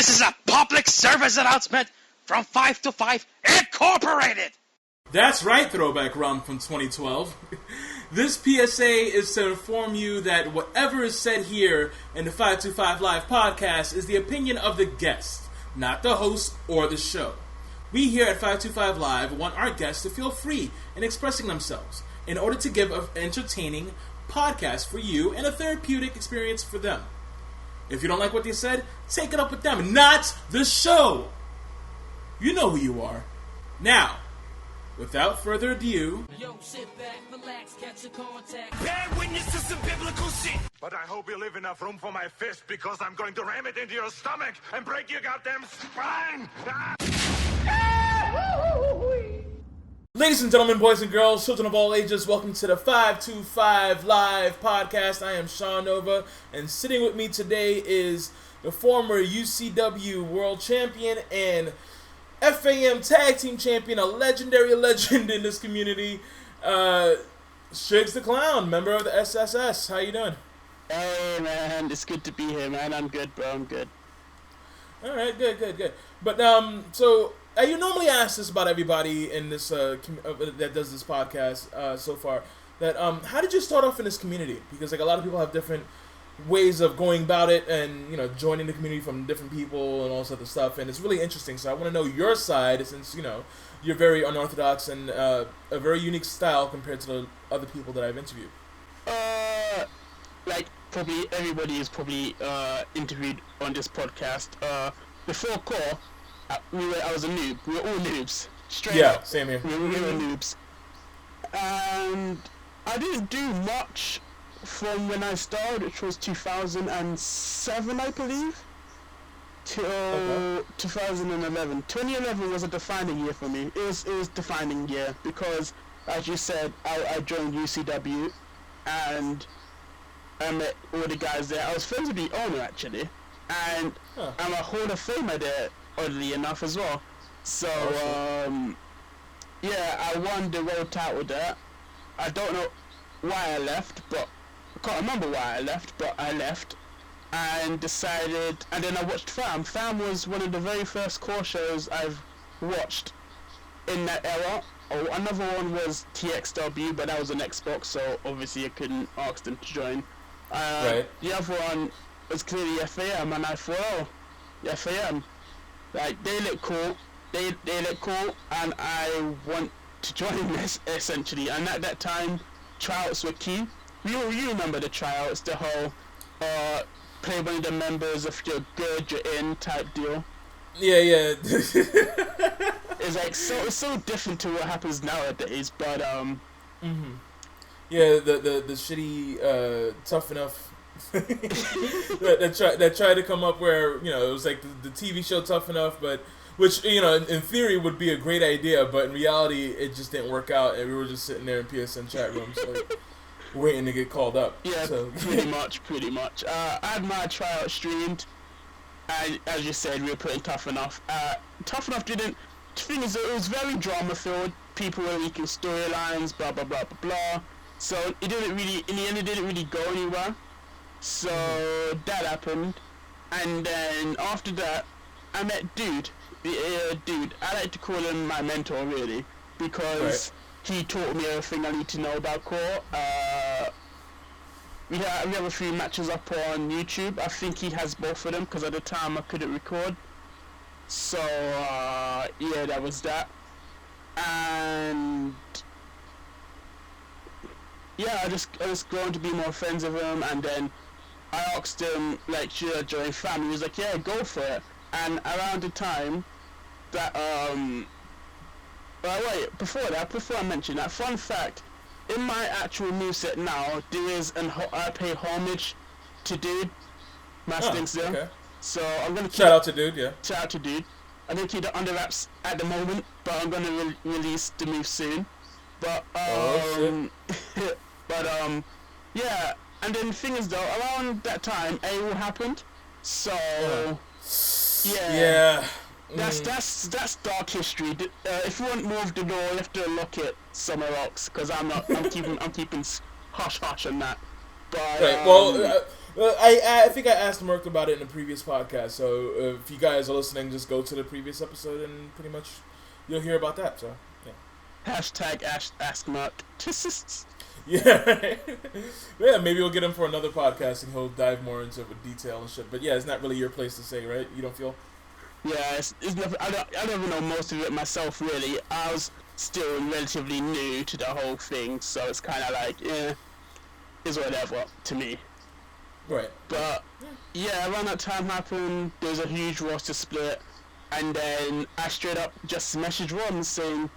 This is a public service announcement from 5 to 5 Incorporated! That's right, Throwback Rum from 2012. This PSA is to inform you that whatever is said here in the 525 Live podcast is the opinion of the guest, not the host or the show. We here at 525 Live want our guests to feel free in expressing themselves in order to give an entertaining podcast for you and a therapeutic experience for them. If you don't like what they said, take it up with them, not the show. You know who you are. Now, without further ado... Yo, sit back, relax, catch a contact. Bear witness to some biblical shit. But I hope you leave enough room for my fist, because I'm going to ram it into your stomach and break your goddamn spine. Ladies and gentlemen, boys and girls, children of all ages, welcome to the 525 Live podcast. I am Sean Nova, and sitting with me today is the former UCW World Champion and FAM Tag Team Champion, a legendary legend in this community, Strigz The Clown, member of the SSS. How you doing? Hey man, it's good to be here, man. I'm good, bro. I'm good. All right, good. But so you normally ask this about everybody in this that does this podcast so far. That how did you start off in this community? Because like a lot of people have different ways of going about it, and joining the community from different people and all this other stuff, and it's really interesting. So I want to know your side, since you're very unorthodox and a very unique style compared to the other people that I've interviewed. Like probably everybody is probably interviewed on this podcast. Before Core, I was a noob. We were all noobs. Straight up. Same here. We were noobs, and I didn't do much from when I started, which was 2007, I believe, till 2011. 2011 was a defining year for me. It was a defining year because, as you said, I joined UCW, and I met all the guys there. I was friends with the owner, actually, and I'm a Hall of Famer there, oddly enough, as well. So, I won the world title there. I don't know why I left, but I can't remember why I left, but I left and decided, and then I watched Fam. Fam was one of the very first core shows I've watched in that era. Oh, another one was TXW, but that was an Xbox, so obviously I couldn't ask them to join. Right. The other one was clearly FAM, and I thought, FAM, like, they look cool, they look cool, and I want to join this, essentially. And at that time, tryouts were key. You remember the tryouts, the whole play one of the members, if you're good, you're in type deal. Yeah. It's like it's so different to what happens nowadays, but Yeah, the shitty Tough Enough that tried to come up where it was like the TV show Tough Enough, but which in theory would be a great idea, but in reality it just didn't work out, and we were just sitting there in PSN chat rooms like waiting to get called up. Yeah, so. pretty much. I had my tryout streamed, and as you said, we were putting Tough Enough. Tough Enough didn't. The thing is, it was very drama filled. People were leaking storylines, blah blah blah blah blah. So it didn't really, in the end, it didn't really go anywhere. So that happened, and then after that, I met Dude. Dude, I like to call him my mentor, really, because he taught me everything I need to know about core. We have a few matches up on YouTube. I think he has both of them, because at the time I couldn't record. So that was that. And I just grown to be more friends with him, and then I asked him, like, should I join Fam? He was like, yeah, go for it. And around the time that before I mention that, fun fact, in my actual moveset now, there is I pay homage to Dude, my stinks there. Okay. So I'm gonna shout out to Dude, yeah. Shout out to Dude. I'm gonna keep it under wraps at the moment, but I'm gonna release the move soon. But and then the thing is though, around that time, AWOL happened. So that's dark history. If you want more of the lore, you have to look at somewhere else, because I'm keeping hush hush on that. But right. I think I asked Merc about it in a previous podcast, so if you guys are listening, just go to the previous episode and pretty much you'll hear about that, so, yeah. Hashtag ask Mark. Yeah, yeah, maybe we'll get him for another podcast and he'll dive more into detail and shit, but yeah, it's not really your place to say, right? You don't feel? Yeah, it's never, I don't even know most of it myself, really. I was still relatively new to the whole thing, so it's kind of like, it's whatever to me. Right. But, yeah, around that time happened, there was a huge roster split, and then I straight up just messaged Ron saying,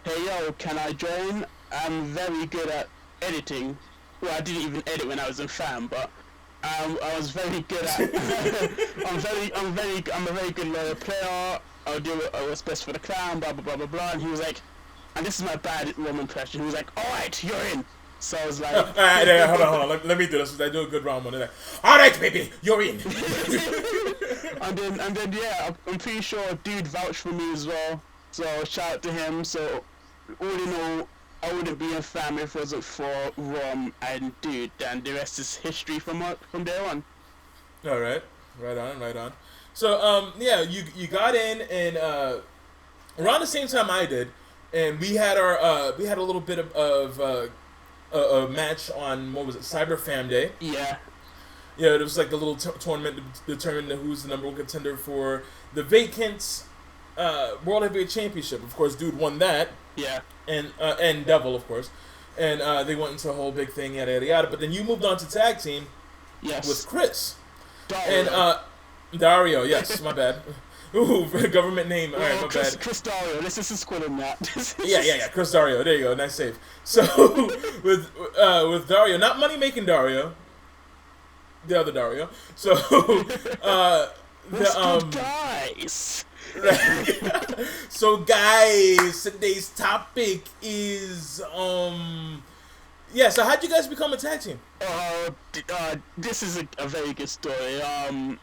hey, yo, can I join? I'm very good at editing. Well, I didn't even edit when I was in Fam, but I was very good at. I'm a very good loyal player. I'll do what's best for the clown. Blah blah blah blah blah. And he was like, and this is my bad Roman impression. He was like, all right, you're in. So I was like, hold on. Let me do this. I do a good round one. Like, all right, baby, you're in. and then yeah, I'm pretty sure a dude vouched for me as well. So shout out to him. So all in all, I wouldn't be a fan if it wasn't for Rom and Dude, and the rest is history from there on. All right, right on. So yeah, you got in and around the same time I did, and we had a little bit of a match on, what was it, Cyber Fam Day. Yeah. Yeah, it was like the little tournament to determine who's the number one contender for the vacant World Heavyweight Championship. Of course, Dude won that. Yeah. And Devil, of course. And they went into a whole big thing, yada, yada, yada. But then you moved on to tag team with Chris. Dario. And Dario, yes, my bad. Ooh, government name. All right, my bad. Chris Dario. Let's just call him that. yeah. Chris Dario. There you go. Nice save. So with Dario, not money making Dario, the other Dario. So good guys. So guys, today's topic is so how'd you guys become a tag team? This is a very good story. I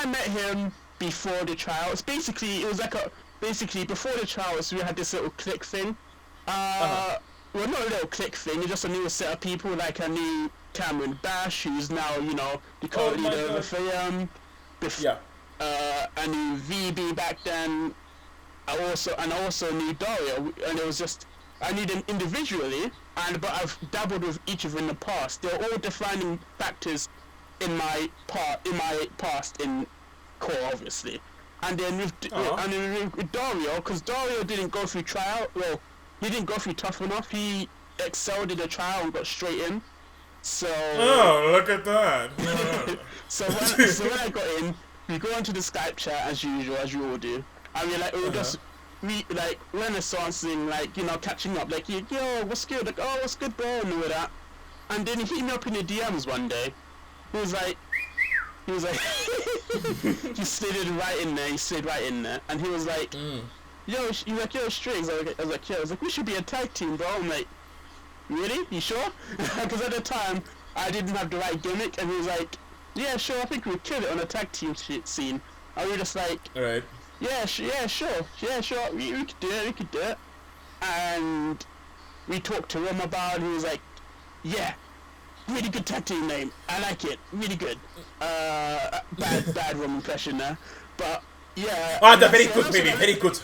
met him before the trials. Basically, it was like before the trials we had this little clique thing. Well, not a little clique thing, it's just a new set of people, like I knew Cameron Bash, who's now, the co-leader of the film. I knew VB back then. I also knew Dario, and it was just, I knew them individually, but I've dabbled with each of them in the past. They're all defining factors in my past in core, obviously. And then with Dario, because Dario didn't go through trial, well, he didn't go through tough enough, he excelled in the trial and got straight in. So... Oh, look at that. so when I got in, we go into the Skype chat as usual, as you all do. And we're like, just renaissancing, catching up, like, yo, what's good? Like, oh, what's good, bro? And all that. And then he hit me up in the DMs one day. He was like, he slid right in there. And he was like, yo, Strigz. I was like, we should be a tag team, bro. I'm like, really? You sure? Because at the time, I didn't have the right gimmick, and he was like, yeah, sure, I think we'd kill it on a tag team scene. And we were just like, alright. Yeah, sure, we could do it, And we talked to him about it, and he was like, yeah, really good tag team name, I like it, really good. Bad Rom impression there, but yeah. Very good, baby, very good.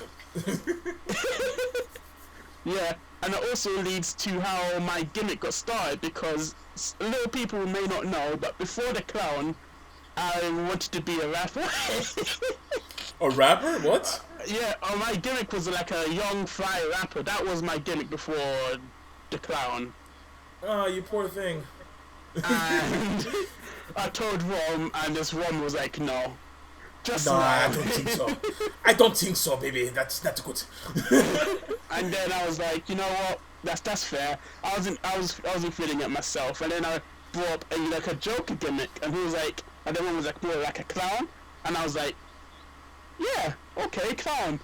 Yeah, and it also leads to how my gimmick got started, because little people may not know, but before the clown, I wanted to be a rapper. A rapper? What? Yeah, my gimmick was like a young fly rapper. That was my gimmick before the clown. Oh, you poor thing. And I told Rom, and this Rom was like, no. I don't think so. I don't think so, baby. That's good. And then I was like, you know what? That's fair. I wasn't feeling it myself. And then I brought up a Joker gimmick, and he was like, and then one was like more like a clown, and I was like, yeah, okay, clown.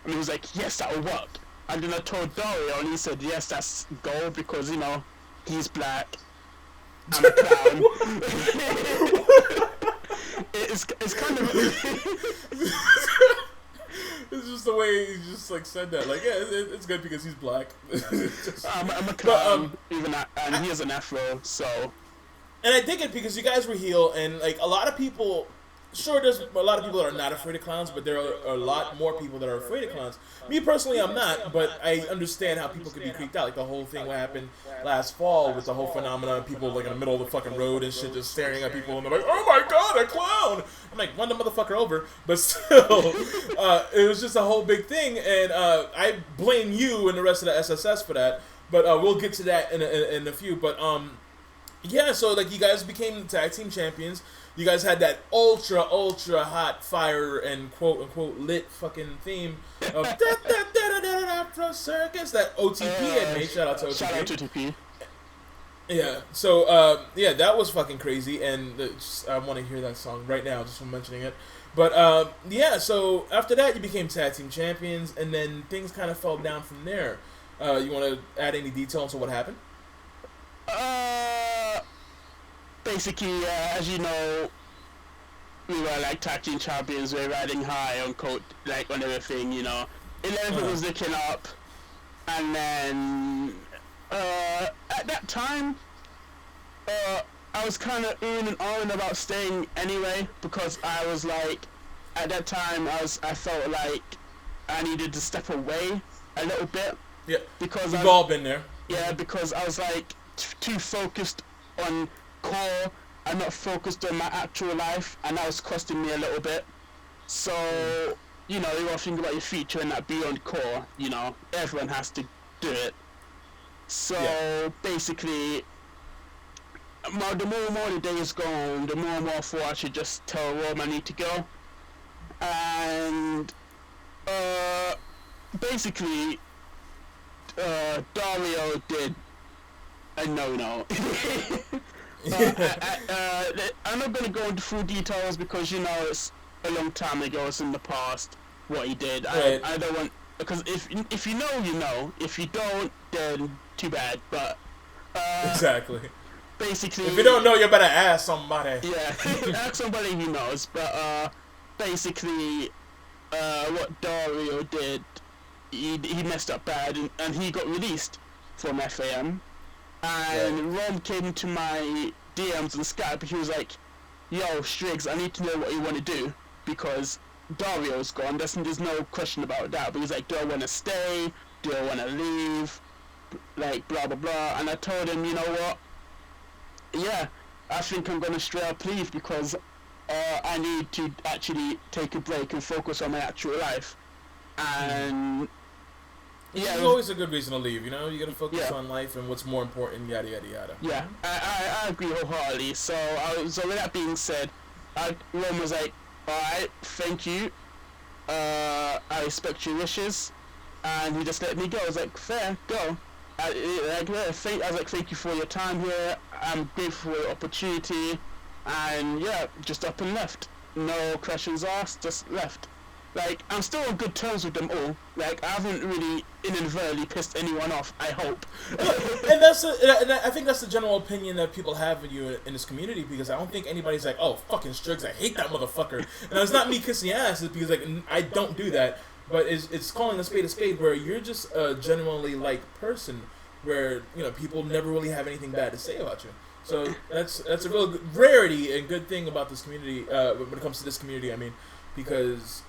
And he was like, yes, that'll work. And then I told Dario, and he said, yes, that's gold, because he's black. I'm a clown. It's kind of. It's just the way he just said that. Like, yeah, it's good because he's black. I'm a clown, and he has an afro, so. And I dig it because you guys were heel, and like a lot of people. Sure, there's a lot of people that are not afraid of clowns, but there are a lot more people that are afraid of clowns. Me personally, I'm not, but I understand how people could be creeped out. Like the whole thing what happened last fall with the whole phenomenon of people like in the middle of the fucking road and shit, just staring at people, and they're like, "Oh my god, a clown!" I'm like, run the motherfucker over. But still, it was just a whole big thing, and I blame you and the rest of the SSS for that. But we'll get to that in a few. But yeah, so like you guys became tag team champions. You guys had that ultra hot fire and quote unquote lit fucking theme of Afro Circus that OTP had made. Shout out to OTP. Shout out to OTP. Yeah. So yeah, that was fucking crazy, and I want to hear that song right now just from mentioning it. But yeah, so after that you became tag team champions, and then things kind of fell down from there. You want to add any detail into what happened? Basically, as you know, we were like tag team champions. We were riding high on like on everything, you know. 11 was looking up, and then at that time, I was kind of and on about staying anyway, because I was like, at that time I felt like I needed to step away a little bit. Yeah, because we've all been there. Yeah, because I was like too focused on core and not focused on my actual life, and that was costing me a little bit. So, you know, you gotta think about your future and that beyond core, you know, everyone has to do it. So basically, the more the days go on, the more I thought I should just tell Rome I need to go. And basically, Dario did a no-no. I'm not going to go into full details because, you know, it's a long time ago, it's in the past what he did. Right. I don't want, because if you know, you know. If you don't, then too bad. But exactly. Basically, if you don't know, you better ask somebody. Yeah, ask somebody who knows. But basically, what Dario did, he messed up bad, and he got released from FAM. And Ron came into my DMs and Skype, he was like, "Yo, Strigz, I need to know what you want to do, because Dario's gone, there's no question about that." But he's like, "Do I want to stay? Do I want to leave? Like, blah, blah, blah." And I told him, you know what? Yeah, I think I'm going to straight up leave, because I need to actually take a break and focus on my actual life. And... yeah, it's always a good reason to leave, you know? You gotta focus on life and what's more important, yada, yada, yada. Yeah, I agree wholeheartedly. So with that being said, Ron was like, "Alright, thank you. I respect your wishes." And he just let me go. I was like, "Fair, go." I was like, "Thank you for your time here. I'm grateful for your opportunity." And yeah, just up and left. No questions asked, just left. Like, I'm still on good terms with them all. Like, I haven't really inadvertently pissed anyone off, I hope. And I think that's the general opinion that people have of you in this community, because I don't think anybody's like, "Oh, fucking Strigz, I hate that motherfucker." And it's not me kissing ass, it's because, like, I don't do that. But it's calling a spade, where you're just a genuinely like person, where, you know, people never really have anything bad to say about you. So that's a real rarity and good thing about this community, when it comes to this community, I mean, because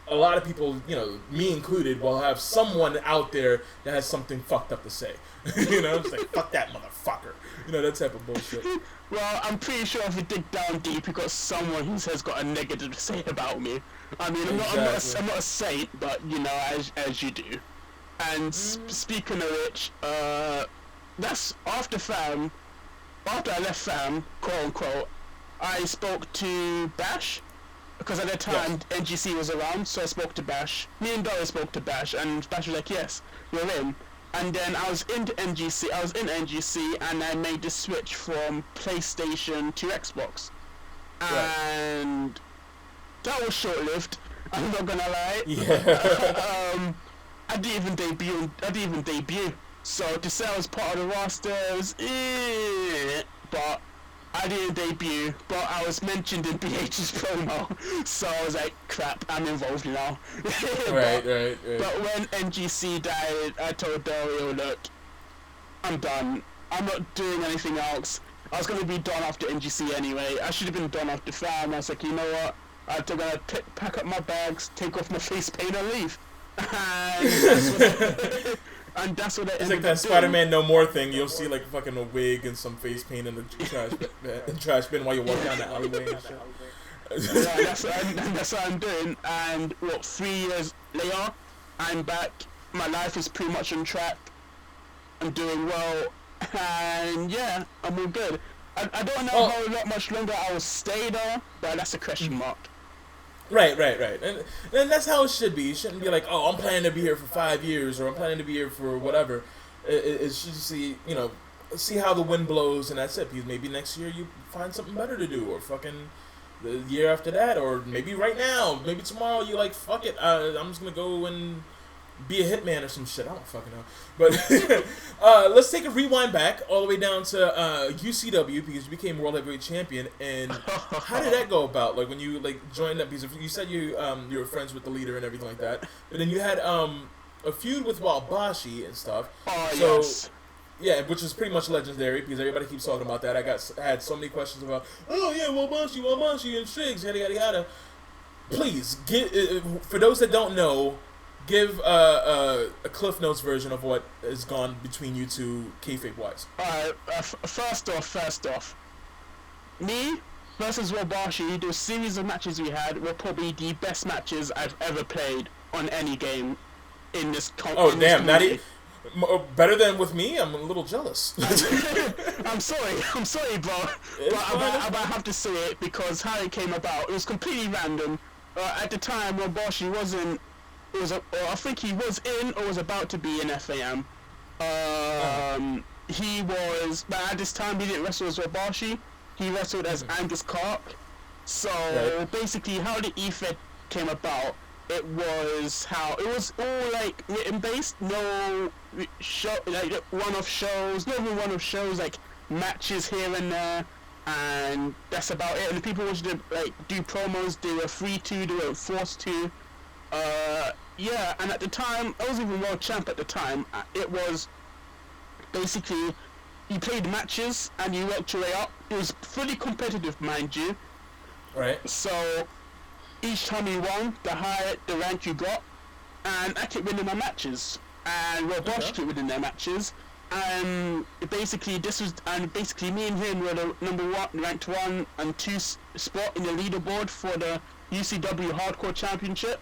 a lot of people, you know, me included, will have someone out there that has something fucked up to say. You know, it's like, "Fuck that motherfucker." You know, that type of bullshit. Well, I'm pretty sure if you dig down deep, you got someone who has got a negative to say about me. I mean, I'm not a saint, but, you know, as you do. And speaking of which, that's after I left FAM, quote unquote, I spoke to Bash. Because at that time, NGC was around, so I spoke to Bash. Me and Dory spoke to Bash, and Bash was like, "Yes, you're in." And then I was in NGC, and I made the switch from PlayStation to Xbox. And that was short-lived, I'm not gonna lie. Yeah. I didn't even debut. So to say I was part of the roster was, but I didn't debut, but I was mentioned in BH's promo, so I was like, "Crap, I'm involved now." Right. But when NGC died, I told Dario, "Look, I'm done. I'm not doing anything else. I was gonna be done after NGC anyway. I should have been done after Fam. I was like, you know what? I'm gonna pack up my bags, take off my face paint, and leave. And that's what I It's like that Spider-Man No More thing. You'll see like fucking a wig and some face paint in the trash bin while you walk down the alleyway and shit. Yeah, that's what I'm doing. And 3 years later, I'm back. My life is pretty much on track. I'm doing well, and yeah, I'm all good. I don't know how much longer I will stay there, but that's a question mark. Right. And that's how it should be. You shouldn't be like, oh, I'm planning to be here for 5 years, or I'm planning to be here for whatever. It should see, see how the wind blows, and that's it. Because maybe next year you find something better to do, or fucking the year after that, or maybe right now, maybe tomorrow you like, fuck it, I'm just gonna go and be a hitman or some shit. I don't fucking know. But let's take a rewind back all the way down to UCW, because you became World Heavyweight Champion. And how did that go about? Like when you joined up, because you said you were friends with the leader and everything like that. But then you had a feud with Wabashi and stuff. Oh, so, yes. Yeah, which is pretty much legendary, because everybody keeps talking about that. I had so many questions about, oh yeah, Wabashi and Strigz, yada yada yada. Please, for those that don't know, give a Cliff Notes version of what has gone between you two, kayfabe-wise. Alright, first off, me versus Wabashi, the series of matches we had were probably the best matches I've ever played on any game in this Oh, damn, not even... Better than with me? I'm a little jealous. I'm sorry, bro. But I have to say it because how it came about, it was completely random. At the time, Wabashi wasn't. I think he was in or was about to be in FAM. He was, but at this time he didn't wrestle as Wabashi. He wrestled as Angus Clark. So basically, how the E-Fed came about, it was all like written based, no show, like one-off shows, not even one-off shows, like matches here and there, and that's about it. And the people wanted to do promos. They were free to, they were forced to. Yeah, and at the time, I wasn't even world champ at the time. It was basically, you played matches and you worked your way up. It was fully competitive, mind you. Right. So, each time you won, the higher the rank you got, and I kept winning my matches. And Wabashi kept winning their matches. And basically, me and him were the ranked 1 and 2 spot in the leaderboard for the UCW Hardcore Championship.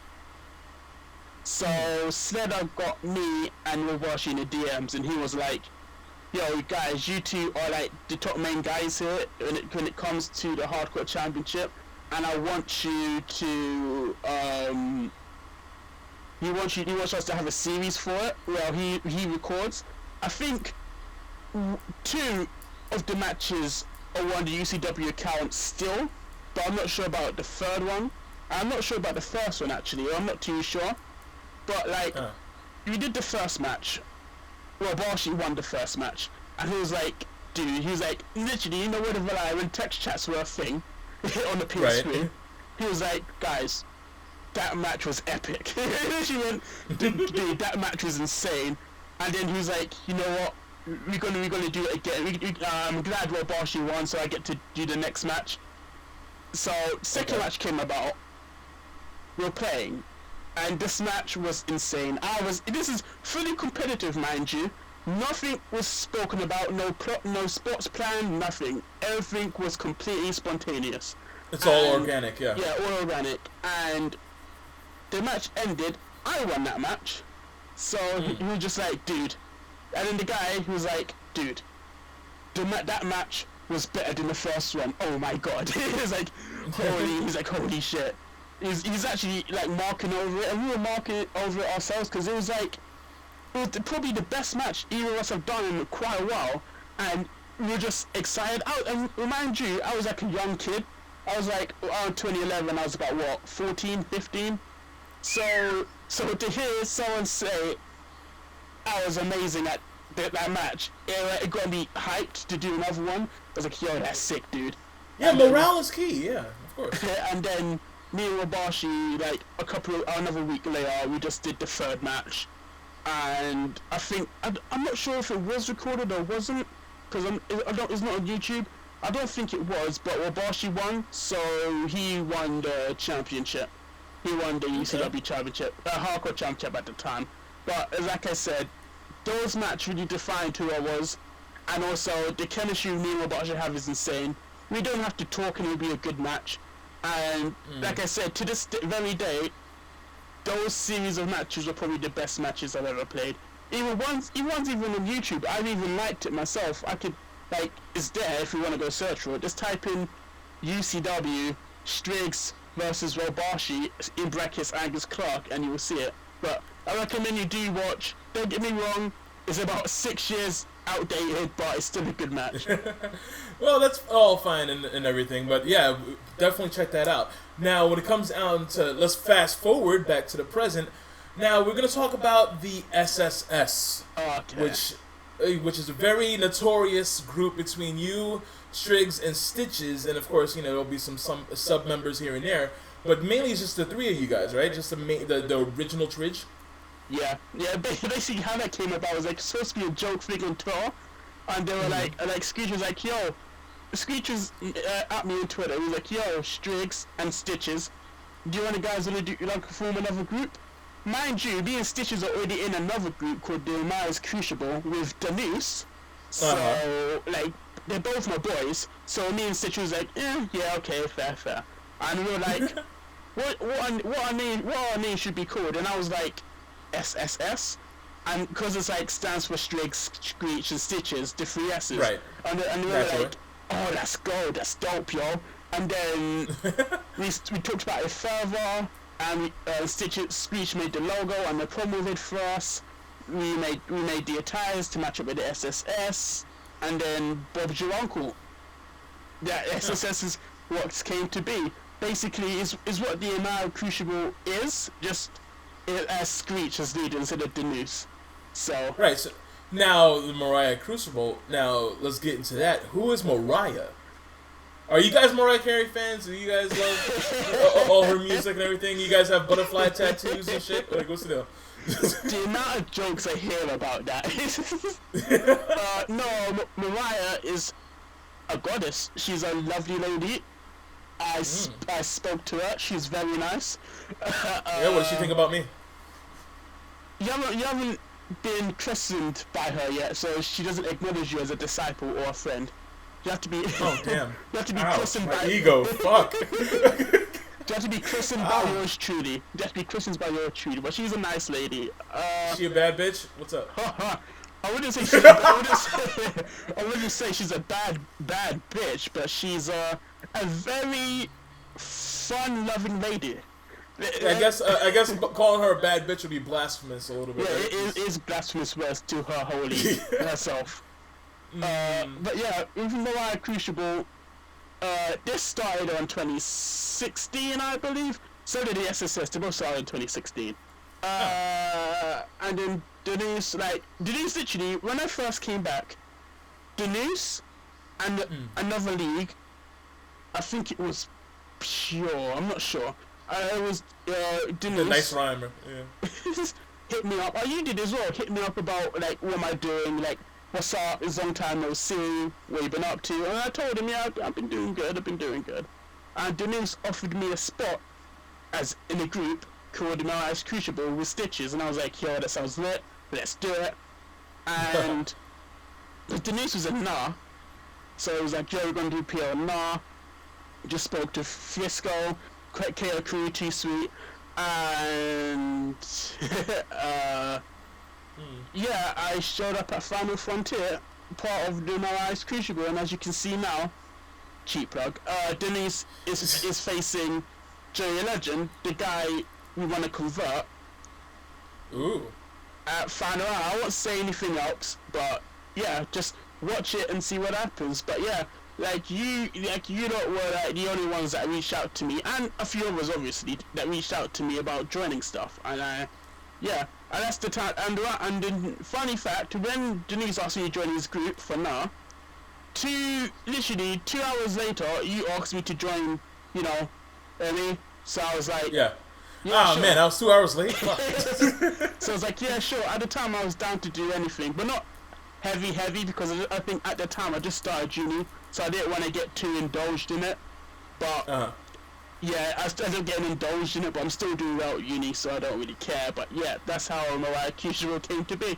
So Sledder got me and Wabashi in the DMs, and he was like, yo guys, you two are like the top main guys here when it comes to the Hardcore Championship, and I want you to he wants us to have a series for it. Well, he records. I think 2 of the matches are on the UCW account still, but I'm not sure about the 3rd one. I'm not sure about the 1st one actually. I'm not too sure. But we did the first match. Wabashi won the first match, and he was like, dude, he was like, literally, in the word of a lie, when text chats were a thing on the PS3, he was like, guys, that match was epic. She went, dude, that match was insane. And then he was like, you know what, we're gonna do it again. I'm glad Wabashi won, so I get to do the next match. So second match came about. We're playing. And this match was insane. This is fully competitive, mind you. Nothing was spoken about, no plot, no sports plan, nothing. Everything was completely spontaneous. It's all organic, yeah. Yeah, all organic. And the match ended, I won that match. So he was just like, dude. And then the guy, he was like, dude, that match was better than the first one. Oh my god. He's like, holy shit. He's actually like marking over it, and we were marking over it ourselves because it was probably the best match either of us have done in quite a while, and we were just excited. And remind you, I was like a young kid. I was like around 2011. I was about 14, 15. So to hear someone say I was amazing at that match, it got me hyped to do another one. I was like, yo, that's sick, dude. Yeah, morale is key. Yeah, of course. And then me and Wabashi, like another week later, we just did the 3rd match, and I think I'm not sure if it was recorded or wasn't, because it's not on YouTube. I don't think it was, but Wabashi won, so he won the championship. He won the UCW championship, hardcore championship at the time. But like I said, those matches really defined who I was, and also the chemistry me and Wabashi have is insane. We don't have to talk and it'll be a good match. And like I said, to this very day, those series of matches were probably the best matches I've ever played. Even ones even on YouTube, I've even liked it myself. I could, like, it's there if you want to go search for it. Just type in UCW Strigz versus Wabashi in brackets Angus Clark and you will see it. But I recommend you do watch. Don't get me wrong, it's about 6 years outdated, but it's still a good match. Well, that's all fine and everything, but yeah, definitely check that out. Now, when it comes down to, let's fast forward back to the present. Now, we're going to talk about the SSS, which is a very notorious group between you, Strigz, and Stitches, and of course, you know, there'll be some sub-members here and there, but mainly it's just the three of you guys, right? Just the original Tridge? Yeah. Basically how that came about was like supposed to be a joke thing on tour, and they were like Screech was like, yo, Screech was at me on Twitter. He was like, yo, Strigz and Stitches, do you want the guys want to do like form another group? Mind you, me and Stitches are already in another group called the Mariah's Crucible with Denise, so like they're both my boys. So me and Stitches was like, yeah, okay, fair. And we were like, what our name should be called? And I was like, SSS, and because it's like stands for Strigz, Screech, and Stitches, the three S's. Right. And we were like, oh, let's go, that's dope, yo. And then we talked about it further, and Screech made the logo and the promo vid for us. We made the attires to match up with the SSS, and then Bob's your uncle. That SSS is what came to be. Basically, is what the Mariah Crucible is, just as Screech as leader instead of Denise. So right. So now the Mariah Crucible. Now let's get into that. Who is Mariah? Are you guys Mariah Carey fans? Do you guys love all her music and everything? You guys have butterfly tattoos and shit? Like, what's the deal? The amount of jokes I hear about that. No, Mariah is a goddess. She's a lovely lady. I spoke to her. She's very nice. Yeah, what does she think about me? You haven't been christened by her yet, so she doesn't acknowledge you as a disciple or a friend. You have to be. Oh damn! You have to be christened by ego. Fuck. You have to be christened by yours truly. You have to be christened by yours truly. But she's a nice lady. She a bad bitch? What's up? I wouldn't say she's a bad bitch, but she's a very fun-loving lady. I guess calling her a bad bitch would be blasphemous a little bit. Yeah, it is blasphemous words to her holy herself. But yeah, even though I Crucible, this started on 2016, I believe. So did the SSS. They both started in 2016. And then Denise literally, when I first came back, Denise and another league, I think it was Pure, I'm not sure. It was Denise. A nice rhymer, yeah. Hit me up. Oh, you did as well. Hit me up about, like, what am I doing, like, what's up, it's a long time no see, what you been up to, and I told him, yeah, I've been doing good. And Denise offered me a spot as in a group called the Mariah's Crucible with Stitches, and I was like, yo, that sounds lit, let's do it. And Denise was a nah, so it was like, yo, we're gonna do PR, nah. Just spoke to Frisco, KO Crew, T-Sweet, and yeah, I showed up at Final Frontier, part of the Mariah's Crucible, and as you can see now, cheap plug, Denise is facing Joey Legend, the guy we want to convert. Ooh. At Final Hour. I won't say anything else, but yeah, just watch it and see what happens. But yeah, you lot were like the only ones that reached out to me, and a few others obviously that reached out to me about joining stuff, and yeah, and that's the time. And the funny fact, when Denise asked me to join his group for now, literally 2 hours later, you asked me to join. You know, me. So I was like, yeah, oh sure. Man, I was 2 hours late. So I was like, yeah, sure. At the time, I was down to do anything, but not heavy, because I think at the time I just started uni. so I didn't want to get too indulged in it. But yeah, I ended up getting indulged in it, but I'm still doing well at uni, so I don't really care. But yeah, that's how Mariah Crucible came to be.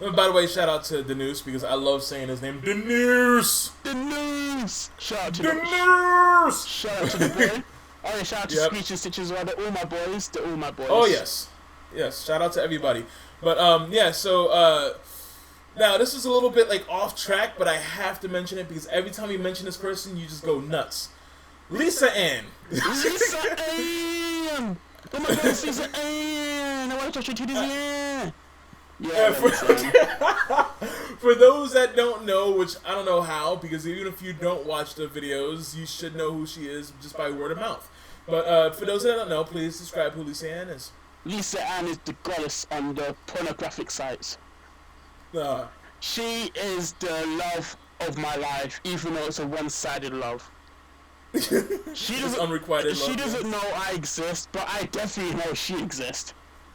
And by the way, shout out to Denise because I love saying his name. Denise! Denise! Shout out to Denise! Shout out to the boy. Oh yeah, shout out to Yep. Screech and Stitches, well, they're all my boys. They're all my boys. Oh yes, yes. Shout out to everybody. But yeah. So now this is a little bit like off track, but I have to mention it because every time you mention this person, you just go nuts. Lisa Ann. Lisa Ann! Oh my god, it's Lisa Ann! I want to touch your titties, yeah! Yeah, For those that don't know, which I don't know how, because even if you don't watch the videos, you should know who she is just by word of mouth. But for those that don't know, please describe who Lisa Ann is. Lisa Ann is the goddess on the pornographic sites. She is the love of my life, even though it's a one-sided love. She doesn't unrequited love. She doesn't know I exist, but I definitely know she exists.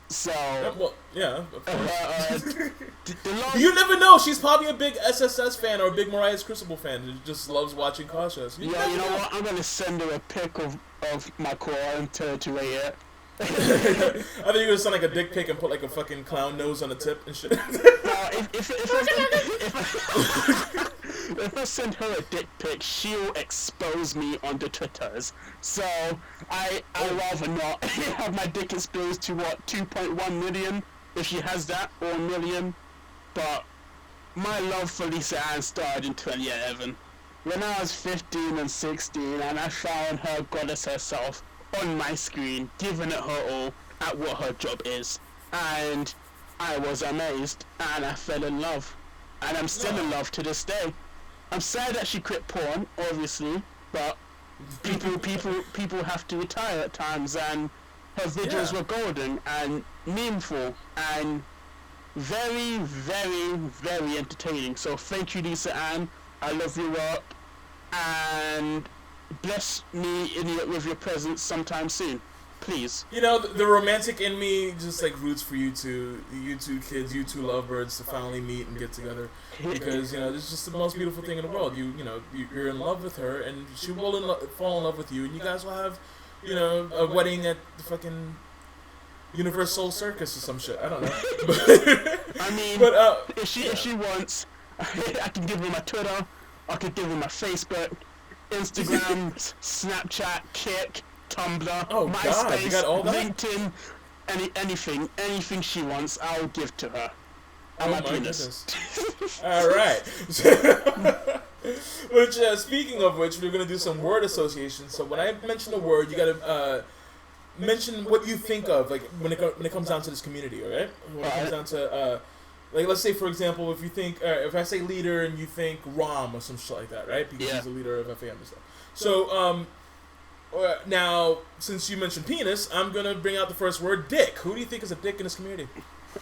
So well, yeah, of course. You never know. She's probably a big SSS fan or a big Mariah's Crucible fan who just loves watching car shows. Yeah, you know what? I'm gonna send her a pic of my core and tell her to rate it. I think you're gonna send like a dick pic and put like a fucking clown nose on the tip and shit. If I send her a dick pic, she'll expose me on the Twitters. So I rather not have my dick exposed to 2.1 million, if she has that, or a million. But my love for Lisa Ann started in 2011, when I was 15 and 16, and I found her goddess herself on my screen, giving it her all at what her job is, and I was amazed, and I fell in love, and I'm still in love to this day. I'm sad that she quit porn, obviously, but people have to retire at times, and her videos were golden and meaningful and very, very, very entertaining. So thank you, Lisa Ann. I love your work, and bless me with your presence sometime soon, please. You know, the romantic in me just like roots for you two kids, you two lovebirds to finally meet and get together, because you know this is just the most beautiful thing in the world. You're in love with her, and she will fall in love with you, and you guys will have, you know, a wedding at the fucking Universal Circus or some shit. I don't know. I mean, but if she wants, I can give her my Twitter, I could give her my Facebook, Instagram, Snapchat, Kick, Tumblr, MySpace, God, you got all that? LinkedIn, anything she wants, I'll give to her. Oh my goodness. All right. Which, speaking of which, we're gonna do some word association. So when I mention a word, you gotta mention what you think of, like when it comes down to this community. All right. When it comes down to like, let's say for example, if you think if I say leader and you think Rom or some shit like that, right? Because he's the leader of FAM and stuff. So now, since you mentioned penis, I'm gonna bring out the first word, dick. Who do you think is a dick in this community?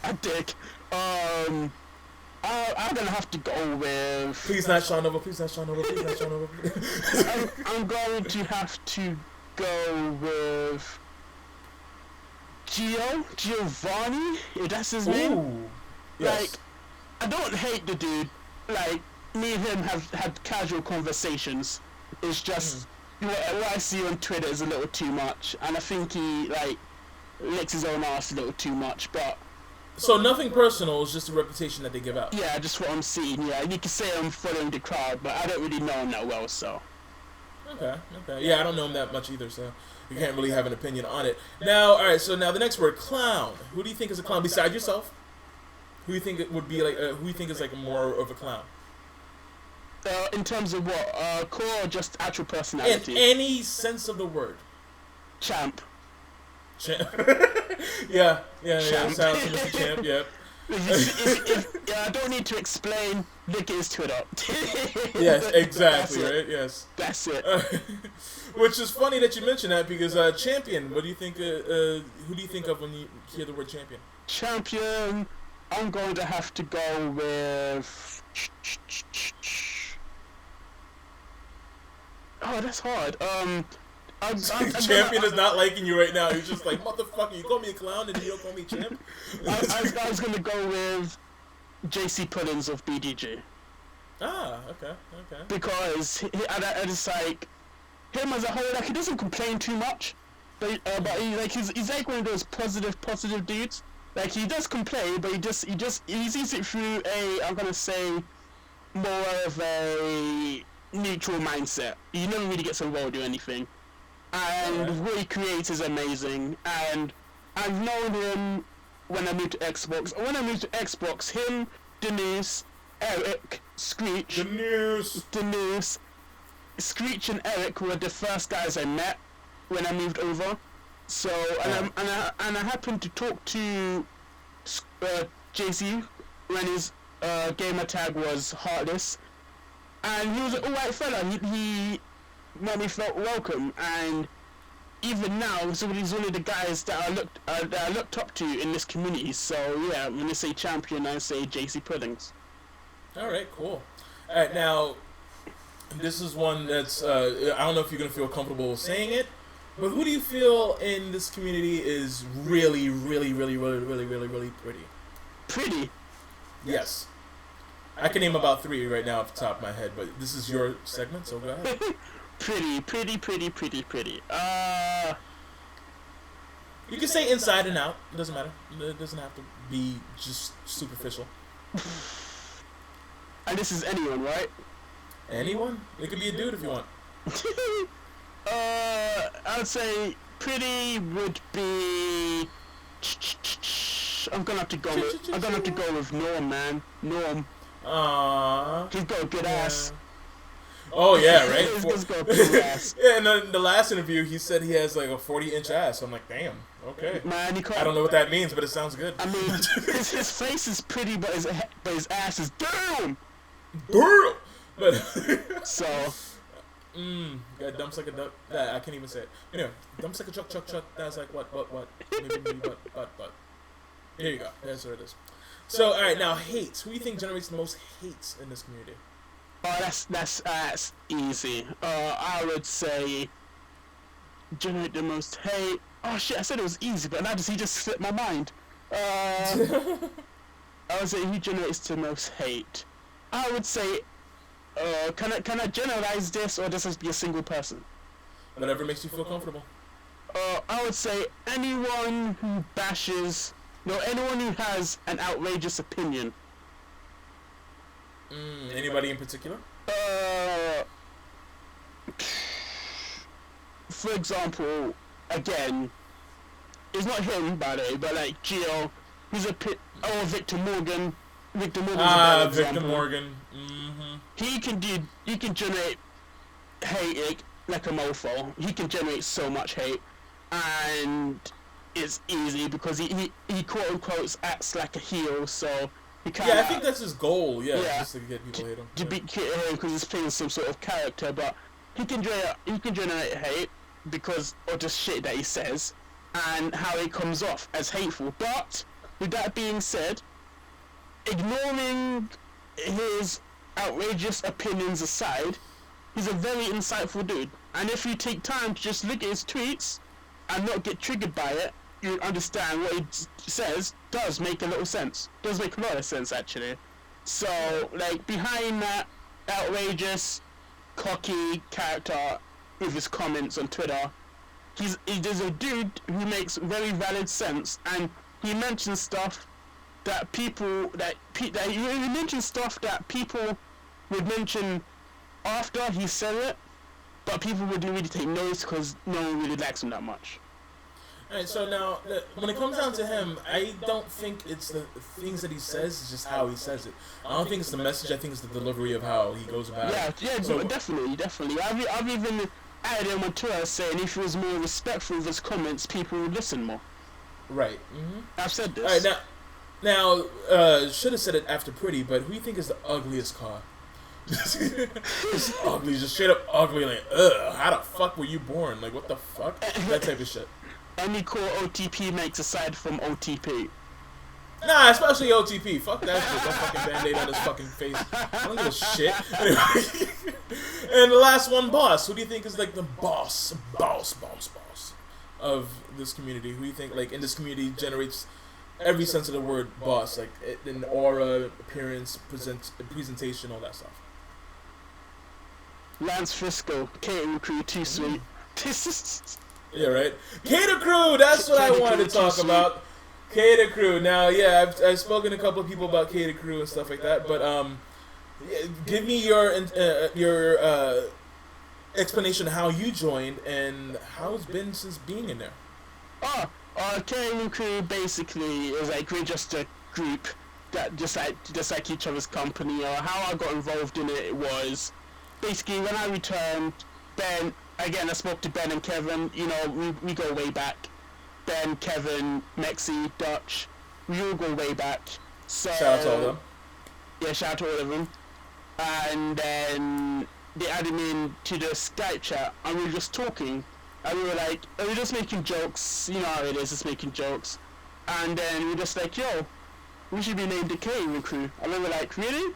A dick. I'm gonna have to go with. Please not Sean Nova. Please not Sean Nova. Please not Sean Nova. I'm going to have to go with Giovanni, if that's his name. Yes. Like, I don't hate the dude. Like, me and him have had casual conversations. It's just what I see on Twitter is a little too much, and I think he like licks his own ass a little too much. But so nothing personal, it's just a reputation that they give out. yeah, just what I'm seeing. Yeah, you can say I'm following the crowd, but I don't really know him that well. So Okay. Yeah, I don't know him that much either, so you can't really have an opinion on it. Now, all right. So now the next word, clown. Who do you think is a clown besides yourself? Who do you think it would be like? Who do you think is like more of a clown? in terms of what core or just actual personality? In any sense of the word. Champ. Yeah. Champ. Sounds Mr. Champ. Yeah. I don't need to explain. Look at his Twitter. Yes, exactly. Right. Yes. That's it. Which is funny that you mentioned that because champion. What do you think? Who do you think of when you hear the word champion? Champion. I'm going to have to go with. Oh, that's hard. Champion is not liking you right now. He's just like, motherfucker, you call me a clown and you don't call me champ? I was going to go with JC Pullins of BDG. Okay. Because and it's like him as a whole, like he doesn't complain too much, but he's like one of those positive dudes. Like he does complain, but he sees it through I'm gonna say more of a neutral mindset. He never really gets involved in anything, and what he creates is amazing. And I've known him when I moved to Xbox. When I moved to Xbox, him, Denise, Eric, Screech, Denise, Screech and Eric were the first guys I met when I moved over. So and I happened to talk to JC when his gamer tag was Heartless, and he was an alright fella. He made me feel welcome, and even now, he's one of the guys that I looked up to in this community. So yeah, when I say champion, I say JC Puddings. All right, cool. All right, now this is one that's I don't know if you're gonna feel comfortable saying it, but who do you feel in this community is really pretty? Pretty? Yes. I can name about 3 right now off the top of my head, but this is your segment, so go ahead. Pretty. You can say inside and out. It doesn't matter. It doesn't have to be just superficial. And this is anyone, right? Anyone? It could be a dude if you want. I would say pretty would be. I'm gonna have to go with Norm, man. Norm. Aww. He's got a good ass. Oh yeah, right. He's got a good ass. Yeah, and then the last interview, he said he has like a 40-inch ass. So I'm like, damn. Okay. Man, I don't know what that means, but it sounds good. I mean, his face is pretty, but his ass is damn. But so. Got dumps like a duck. I can't even say it. Anyway, dumps like a chuck. That's like what. Maybe what. Here you go. That's what it is. So, all right, now hate. Who do you think generates the most hate in this community? Oh, that's easy. I would say generate the most hate. Oh shit! I said it was easy, but now he just slipped my mind. I would say who generates the most hate. I would say. Can I generalize this, or does this be a single person? Whatever makes you feel comfortable. I would say anyone who bashes. No, anyone who has an outrageous opinion. Anybody in particular? For example, again, it's not him, by the way, but like Gio, who's Victor Morgan. Victor Morgan's a bad example. Victor Morgan. He can generate hate like a mofo. He can generate so much hate, and it's easy because he quote unquote acts like a heel, so he kind of. Yeah, I think that's his goal. Yeah, just to get people to hate him. To beat him because he's playing some sort of character, but he can generate hate because of the shit that he says and how it comes off as hateful. But with that being said, ignoring his outrageous opinions aside, he's a very insightful dude. And if you take time to just look at his tweets and not get triggered by it, you understand what he says does make a little sense. Does make a lot of sense, actually. So, like, behind that outrageous, cocky character with his comments on Twitter, there's a dude who makes very valid sense, and he mentions stuff that people he mentions stuff that people would mention after he said it, but people wouldn't really take notice because no one really likes him that much. Alright, so now, when it comes down to him, I don't think it's the things that he says, it's just how he says it. I don't think it's the message, I think it's the delivery of how he goes about it. Yeah, so, definitely. I've even added him on Twitter saying if he was more respectful of his comments, people would listen more. Right. I've said this. Alright, now, should have said it after Pretty, but who do you think is the ugliest car? Just ugly, just straight up ugly, like, how the fuck were you born? Like, what the fuck? That type of shit. Any core OTP makes aside from OTP. Nah, especially OTP. Fuck that shit. That fucking band-aid on his fucking face. I don't give a shit. Anyway. And the last one, Boss. Who do you think is like the boss of this community? Who do you think, like, in this community generates every sense of the word boss? Like, in aura, appearance, presentation, all that stuff. Lance Frisco, catering crew, too sweet. Yeah, right. Kada Crew, that's what I Kada wanted Crew, to talk too about. Kada Crew. Now, yeah, I've spoken to a couple of people about Kada Crew and stuff like that, but yeah, give me your explanation of how you joined and how it's been since being in there. Catering crew basically is like we're just a group that just like each other's company. Or how I got involved in it was basically when I returned. Ben, again, I spoke to Ben and Kevin. You know, we go way back. Ben, Kevin, Mexi, Dutch, we all go way back. So Shout out to all of them. Yeah, shout out to all of them. And then they added me into the Skype chat, and we were just talking. And we were just making jokes. You know how it is, just making jokes. And then we were just like, yo, we should be named the catering crew. And we were like, really?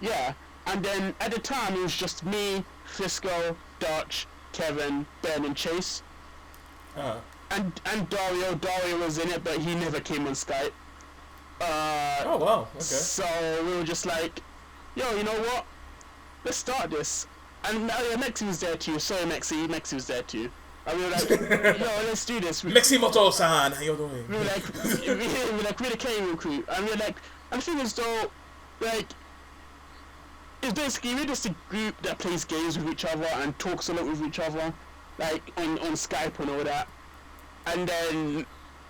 Yeah. And then at the time, it was just me, Frisco, Dutch, Kevin, Ben, and Chase. And Dario was in it, but he never came on Skype. Oh, wow. Okay. So we were just like, yo, you know what? Let's start this. And Mexi was there too. Sorry, Mexi was there too. And we were like, yo, let's do this. Mexi Moto-san, how you doing? We were like, we're the catering crew. And we were like, and the thing is though, like, it's basically, we're just a group that plays games with each other and talks a lot with each other, like, on Skype and all that. And then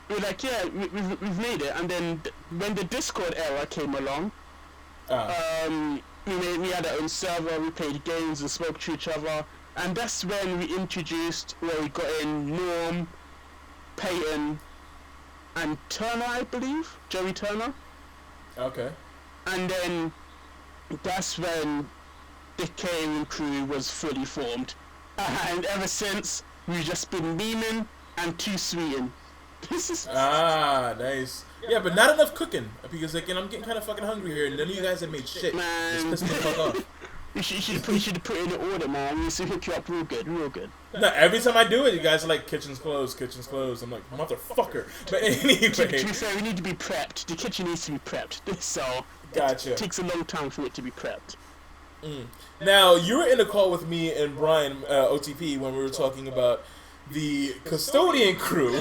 we were like, yeah, we've made it. And then when the Discord era came along, we had our own server, we played games and spoke to each other. And that's when we introduced, where we got in Norm, Peyton, and Turner, I believe, Joey Turner. Okay. And then that's when the catering crew was fully formed. And ever since, we've just been memeing and too sweeting. Nice. Yeah, but not enough cooking, because like, I'm getting kind of fucking hungry here, and none of you guys have made shit. Man. Just piss me the fuck off. You should put in an order, man. We used to hook you up real good. No, every time I do it, you guys are like, kitchen's closed. I'm like, motherfucker. But anyway. To be fair, we need to be prepped. The kitchen needs to be prepped. So Gotcha. It takes a long time for it to be prepped. Now, you were in a call with me and Brian, OTP, when we were talking about the Custodian crew.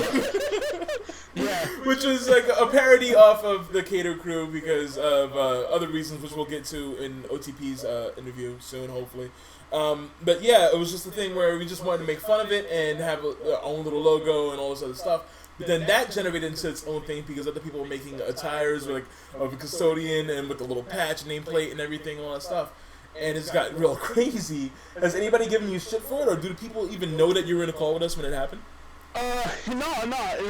Yeah. Which was like a parody off of the Cater crew because of other reasons, which we'll get to in OTP's interview soon, hopefully. But yeah, it was just a thing where we just wanted to make fun of it and have our own little logo and all this other stuff. But then that generated into its own thing because other people were making attires like of a Custodian and with the little patch, nameplate, and everything, and all that stuff. And it's got real crazy. Has anybody given you shit for it, or do people even know that you were in a call with us when it happened? No.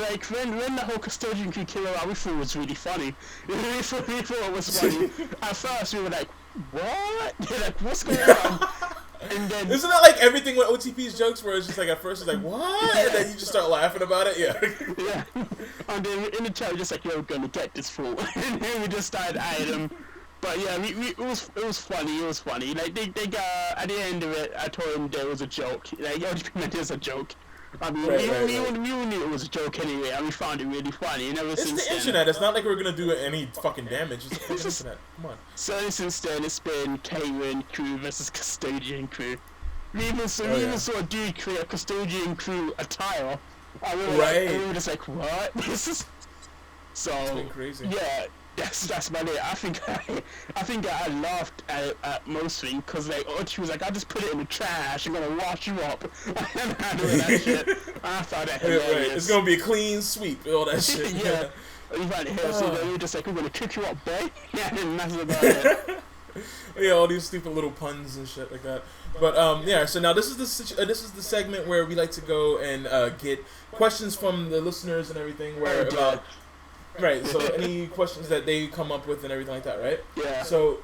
Like, when the whole Custodian crew came out, we thought it was really funny. We thought it was funny. At first, we were like, what? Like, what's going on? And then... Isn't that like everything with OTP's jokes where it's just like, at first it's like, what? And then you just start laughing about it? Yeah. Yeah. And then in the chat, we're just like, yo, we're gonna get this fool. And then we just started at him. But yeah, it was funny. Like, they got, at the end of it, I told him there was a joke. Like, OTP meant it was a joke. I mean, we all knew it was a joke anyway, and we found it really funny. And ever since it's the internet. It's not like we're gonna do any fucking damage. It's the fucking internet. Come on. So since then, it's been catering crew versus Custodian crew. We even saw a dude create a Custodian crew attire. And we were just like, what? So it's been crazy. Yeah. That's about it. I think I laughed at most things because like she was like, I just put it in the trash. I'm gonna wash you up. And I do that shit. I thought that hilarious. Right. It's gonna be a clean sweep. All that shit. Yeah. You find it hilarious. So we were just like, we're gonna cook you up, boy. Yeah, and that's about it. Yeah, all these stupid little puns and shit like that. But yeah. So now this is the segment where we like to go and get questions from the listeners and everything. Where about. Right, so any questions that they come up with and everything like that, right? Yeah. So,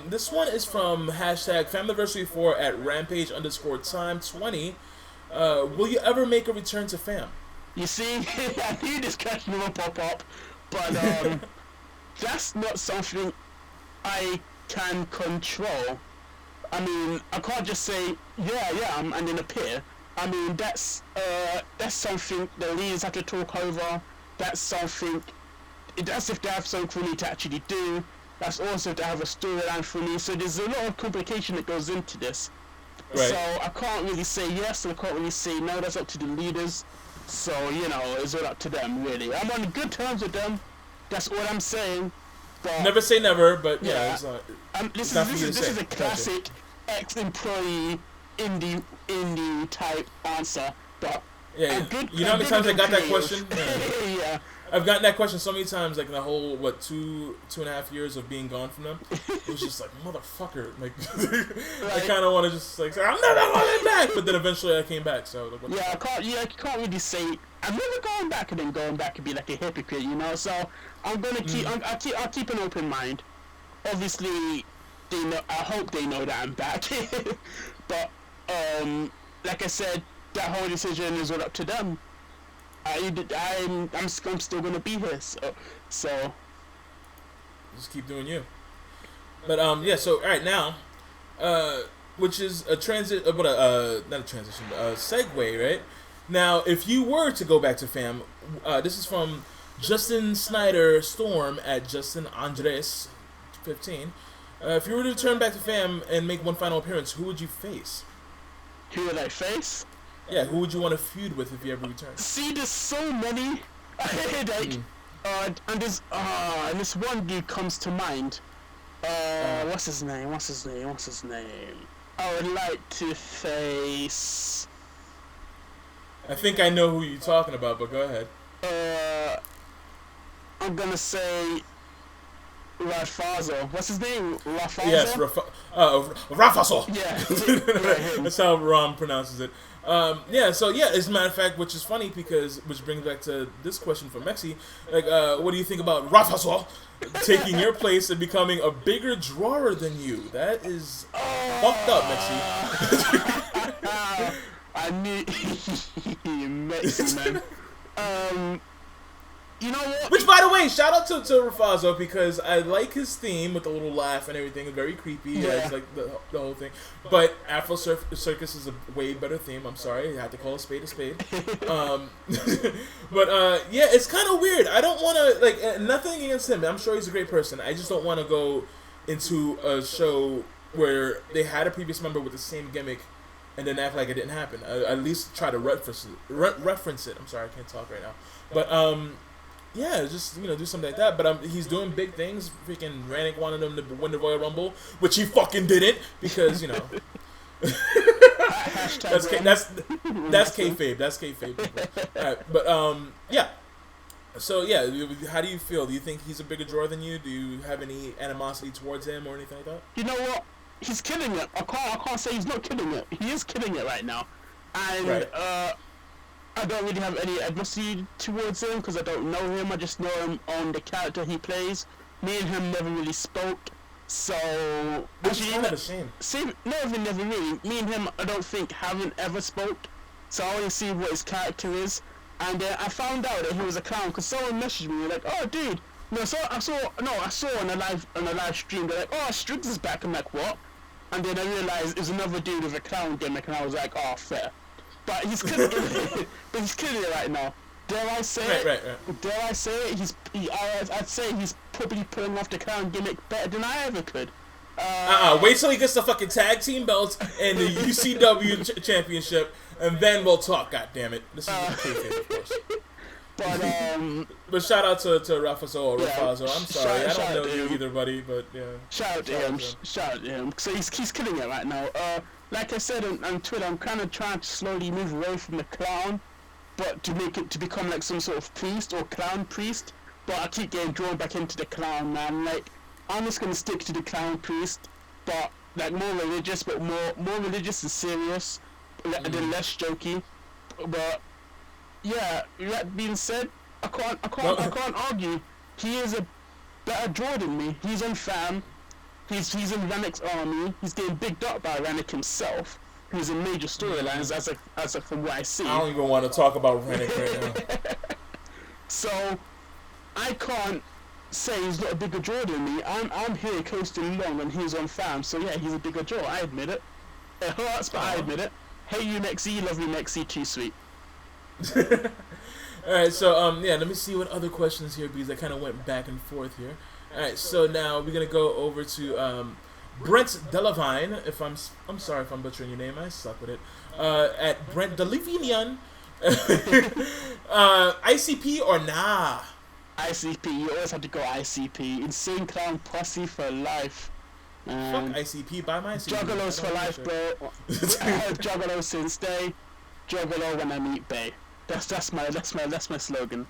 this one is from #Famiversary4 at Rampage_time20. Will you ever make a return to Fam? You see, I knew this question will pop up, but that's not something I can control. I mean, I can't just say, yeah, and then appear. I mean, that's something the leaders have to talk over. That's something. That's if they have something for me to actually do. that's also to have a storyline for me. So there's a lot of complication that goes into this. Right. So I can't really say yes, and I can't really say no. That's up to the leaders. So it's all up to them, really. I'm on good terms with them. That's what I'm saying. But Never say never, but yeah, it's this not for you to is say. a classic ex-employee indie type answer. But Yeah, I'm you know how many times I got that creative. question? Yeah. I've gotten that question so many times, like in the whole 2.5 years of being gone from them. It was just like, motherfucker, like I kind of want to just like say I'm never going back, but then eventually I came back. So like, what the fuck? I can't really say I'm never going back and then going back and be like a hypocrite, So I'm gonna keep I'll keep an open mind. Obviously, they know. I hope they know that I'm back, but like I said, that whole decision is all up to them. I'm still gonna be here, so Just keep doing you. But yeah. So all right now, which is a not a transition, but a segue, right? Now, if you were to go back to fam, this is from Justin Snyder Storm at Justin Andres 15. If you were to return back to fam and make one final appearance, who would you face? who would I face? Yeah, who would you want to feud with if you ever return? See, there's so many. And this one dude comes to mind. What's his name? I would like to face. I think I know who you're talking about, but go ahead. I'm gonna say Rafazo. What's his name? Rafazo? Yes, Rafaso. Yeah. That's how Ron pronounces it. Yeah, so yeah, as a matter of fact, which is funny which brings back to this question from Mexi. Like, what do you think about Rafaso taking your place and becoming a bigger drawer than you? That is fucked up, Mexi. I knew Mexi, man. You know what? Which, by the way, shout out to Rafazo because I like his theme with the little laugh and everything. It's very creepy. Yeah. It's like the whole thing. But Afro Circus is a way better theme. I'm sorry. I had to call a spade a spade. But, yeah, it's kind of weird. I don't want to, like, nothing against him. I'm sure he's a great person. I just don't want to go into a show where they had a previous member with the same gimmick and then act like it didn't happen. At least try to reference it. I'm sorry, I can't talk right now. But, yeah, just, do something like that. But he's doing big things. Freaking Rannick wanted him to win the Royal Rumble, which he fucking didn't because, that's kayfabe. That's kayfabe. Alright, but yeah. So yeah, how do you feel? Do you think he's a bigger draw than you? Do you have any animosity towards him or anything like that? You know what? He's killing it. I can't say he's not killing it. He is killing it right now, and right. I don't really have any adversity towards him because I don't know him. I just know him on the character he plays. Me and him never really spoke, so which is kind of a shame. Never really. Me and him, I don't think haven't ever spoke. So I only see what his character is, and I found out that he was a clown because someone messaged me like, "Oh, dude, I saw on a live stream. They're like, oh, Strigz is back." I'm like, what? And then I realized it was another dude with a clown gimmick, and I was like, oh, fair. But he's killing it. But he's killing it right now. Dare I say it? Right. Dare I say it? I'd say he's probably pulling off the clown gimmick better than I ever could. Wait till he gets the fucking tag team belts and the UCW championship, and then we'll talk. God damn it! This is kayfabe, of course. But shout out to Rafazo or Rafazo. I'm sorry, I don't know you either, buddy. But yeah, shout out to him. So he's killing it right now. Like I said on Twitter, I'm kind of trying to slowly move away from the clown, but to become like some sort of priest or clown priest. But I keep getting drawn back into the clown, man. Like, I'm just gonna stick to the clown priest, but like more religious, but more religious and serious, and then less jokey. But yeah, that being said, I can't argue. He is a better draw than me. He's on Fam. He's in Rannick's army. He's getting bigged up by Rannick himself, who's in major storylines as from what I see. I don't even want to talk about Rannick right now. So I can't say he's not a bigger draw than me. I'm here coasting along and he's on Fam. So yeah, he's a bigger draw. I admit it. It hurts, but I admit it. Hey you Mexi, love you Mexi, too sweet. Alright, so yeah, let me see what other questions here because I kind of went back and forth here. All right, so now we're gonna go over to Brent Delavine. If I'm sorry if I'm butchering your name, I suck with it. At Brent Delavinian, ICP or nah? ICP, you always have to go ICP. Insane Clown Posse for life. Fuck ICP, buy my ICP. Juggalos for life, bro. Juggalo since day. Juggalo when I meet Bay. That's my slogan.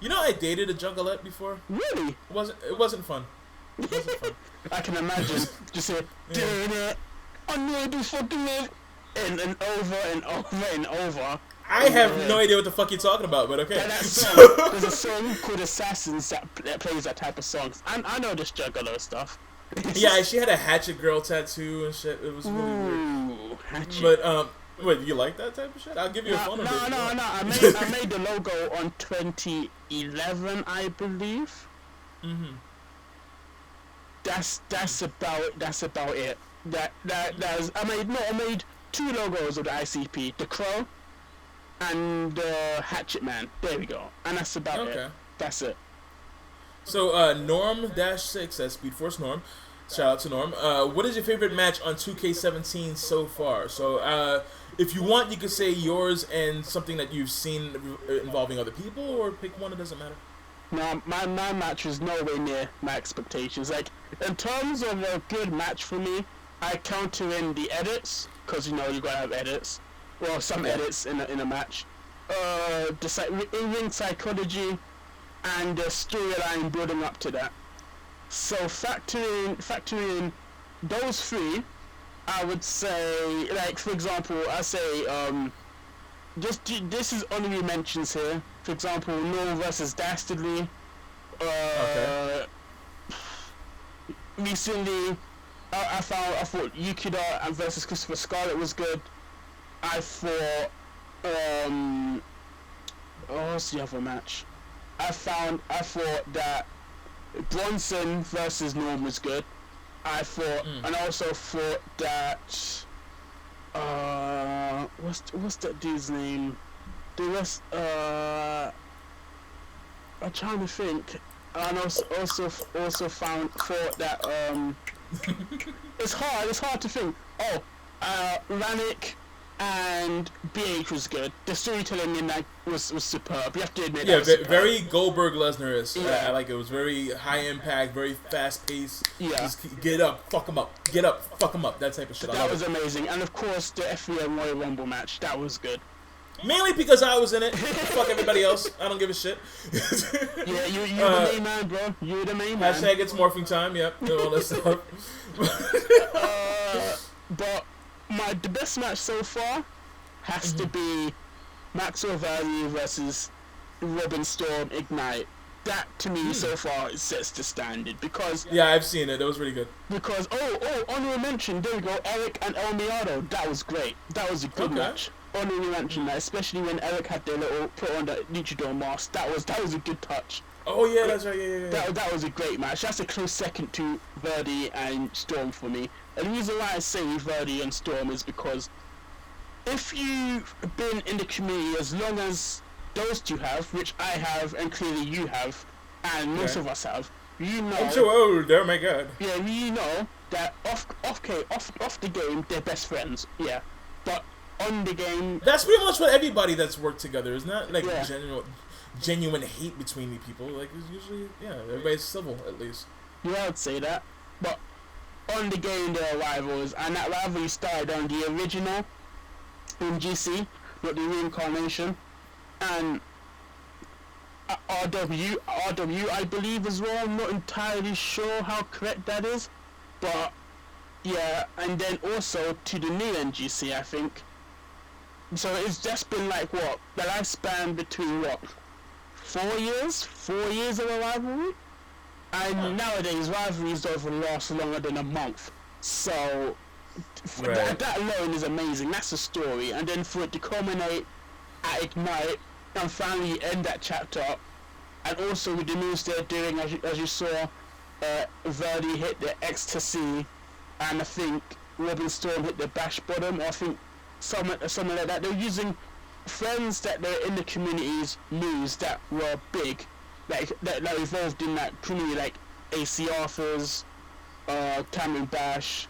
You know, I dated a juggalette before. Really? It wasn't fun. It wasn't fun. I can imagine. Just say, doing it. I know this fucking it. And over and over and over. I have no idea what the fuck you're talking about, but okay. That song, there's a song called Assassins that plays that type of songs. I know this Juggalo stuff. Yeah, she had a Hatchet Girl tattoo and shit. It was really weird. Hatchet. But wait, you like that type of shit? I'll give you a phone number. No. I made the logo on 2011, I believe. Mhm. That's about it. I made 2 logos of the ICP: the Crow and the Hatchet Man. There we go. And that's about it. That's it. So Norm-6, that's Speed Force Norm. Shout out to Norm. What is your favorite match on 2K17 so far? So if you want, you could say yours and something that you've seen involving other people, or pick one. It doesn't matter. No, my match was nowhere near my expectations. Like, in terms of a good match for me, I counter in the edits, because you gotta have edits. Well, some edits in a match. The in-ring psychology and the storyline building up to that. So factoring those 3, I would say, like, for example, I say this is honorary mentions here. For example, Norm versus Dastardly. Recently, I thought Yukida versus Christopher Scarlett was good. I thought what's the other match? I thought that Bronson versus Norm was good. And I also thought that what's that dude's name? The rest I'm trying to think. And also thought that it's hard to think. Rannick and BH was good. The storytelling in that was superb. You have to admit. Yeah, that was very Goldberg Lesnar-ish. Yeah. I like it. It was very high impact, very fast paced. Yeah. Just get up, fuck him up. Get up, fuck him up. That type of shit. That was amazing. And of course, the FBM Royal Rumble match. That was good. Mainly because I was in it. Fuck everybody else. I don't give a shit. Yeah, you the main man, bro. You the main man. Hashtag it's morphing time. Yep. All that stuff. But the best match so far has to be Maxwell Value versus Robin Storm Ignite. That to me so far sets the standard because yeah, I've seen it. That was really good. Because honorable mention. There we go. Eric and El Miado. That was great. That was a good match. Honorable mention that, especially when Eric had their little put on the luchador mask. That was a good touch. Oh yeah, that's right. Yeah. That was a great match. That's a close second to Verdi and Storm for me. And the reason why I say Verdi and Storm is because if you've been in the community as long as those 2 have, which I have and clearly you have, and most of us have, you know. I'm so old. Oh my god. Yeah, you know that off the game they're best friends. Yeah, but on the game. That's pretty much what everybody that's worked together is not like genuine hate between the people. Like it's usually everybody's civil at least. Yeah, I'd say that. But on the game there are rivals, and that rivalry started on the original in GC, not the reincarnation, and RW I believe as well. I'm not entirely sure how correct that is, but yeah, and then also to the new NGC I think. So it's just been like the lifespan between 4 years? 4 years of a rivalry? And nowadays rivalries don't last longer than a month. So that alone is amazing. That's a story. And then for it to culminate at Ignite and finally end that chapter, and also with the moves they're doing, as you saw, Verdi hit the Ecstasy, and I think Robin Storm hit the Bash Bottom, or I think something like that. They're using friends that they're in the community's moves that were big, like that evolved in that community, like AC Arthurs, Cameron Bash,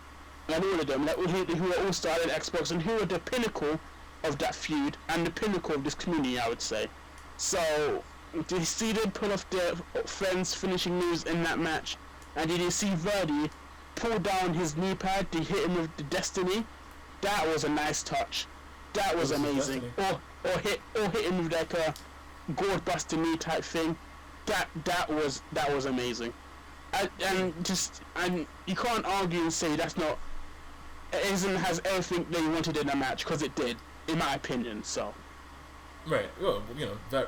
and all of them, who are all started Xbox and who are the pinnacle of that feud and the pinnacle of this community, I would say. So, did you see them pull off their friends finishing moves in that match? And did you see Verdi pull down his knee pad to hit him with the Destiny? That was a nice touch. That was amazing. Or hit him with like a gourd buster knee type thing. That was amazing. And you can't argue and say that's not. It has everything they wanted in a match, because it did, in my opinion. So. Right. Well,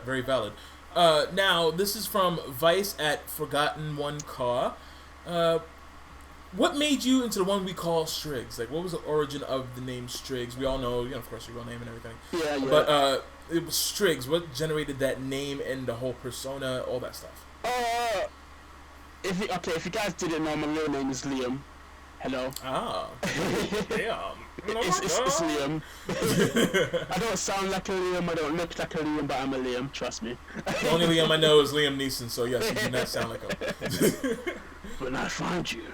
very valid. Now this is from Vice at Forgotten One Car. What made you into the one we call Strigz? Like, what was the origin of the name Strigz? We all know, of course, your real name and everything. Yeah. But it was Strigz. What generated that name and the whole persona, all that stuff? If you guys didn't know, my real name is Liam. Hello. Ah. Damn. It's Liam. I don't sound like a Liam, I don't look like a Liam, but I'm a Liam, trust me. The only Liam I know is Liam Neeson, so yes, you do not sound like him. When I find you,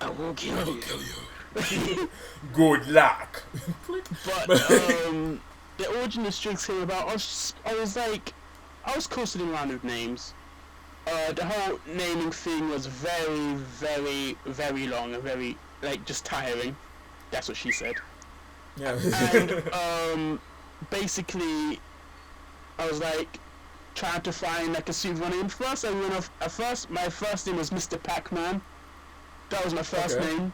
I will kill you. Good luck. But the origin of Strigz came about. I was constantly around with names. The whole naming thing was very, very, very long and very just tiring. That's what she said. Yeah. And basically, I was trying to find a suitable name. First, my first name was Mr. Pac-Man. That was my first name.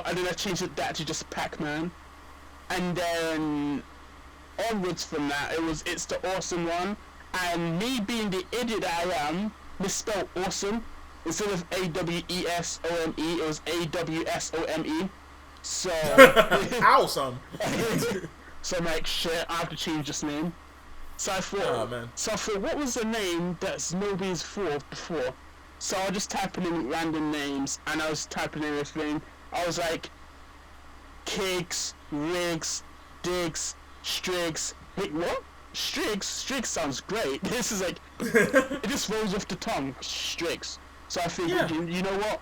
And then I changed that to just Pac-Man. And then onwards from that, it's the Awesome One. And me being the idiot I am, misspelled awesome. Instead of AWESOME, it was AWSOME. So awesome. So I'm like, shit, I have to change this name. So I thought, what was the name that nobody's thought before? So I was just typing in random names, and I was typing in everything. I was like, Kiggs, Riggs, Diggs, Strigz. Wait, what? Strigz? Strigz sounds great. This is it just rolls off the tongue. Strigz. So I figured, you know what?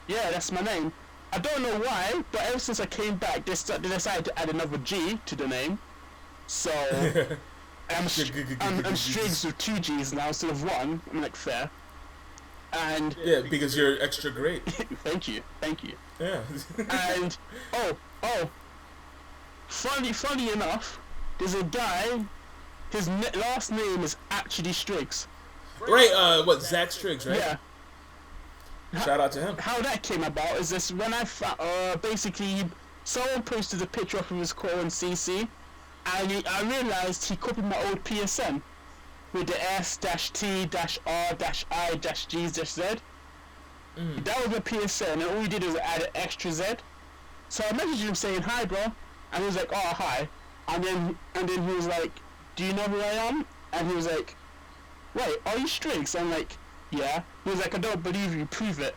Yeah, that's my name. I don't know why, but ever since I came back, they decided to add another G to the name. So I'm Strigz with 2 G's now instead of 1. I'm like, fair. And yeah, because you're extra great. Thank you. Yeah. And funny enough, there's a guy. His last name is actually Strigz. Right. Zach Strigz, right? Yeah. Shout out to him. How that came about is this: when I basically someone posted a picture of his core in CC, and I realized he copied my old PSN with the S-T-R-I-G-Z. That was my PSN, and all he did was add an extra Z. So I messaged him saying hi, bro, and he was like, oh hi, and then he was like, do you know who I am? And he was like, wait, are you Strigz? I'm like, yeah. He was like, I don't believe you, prove it.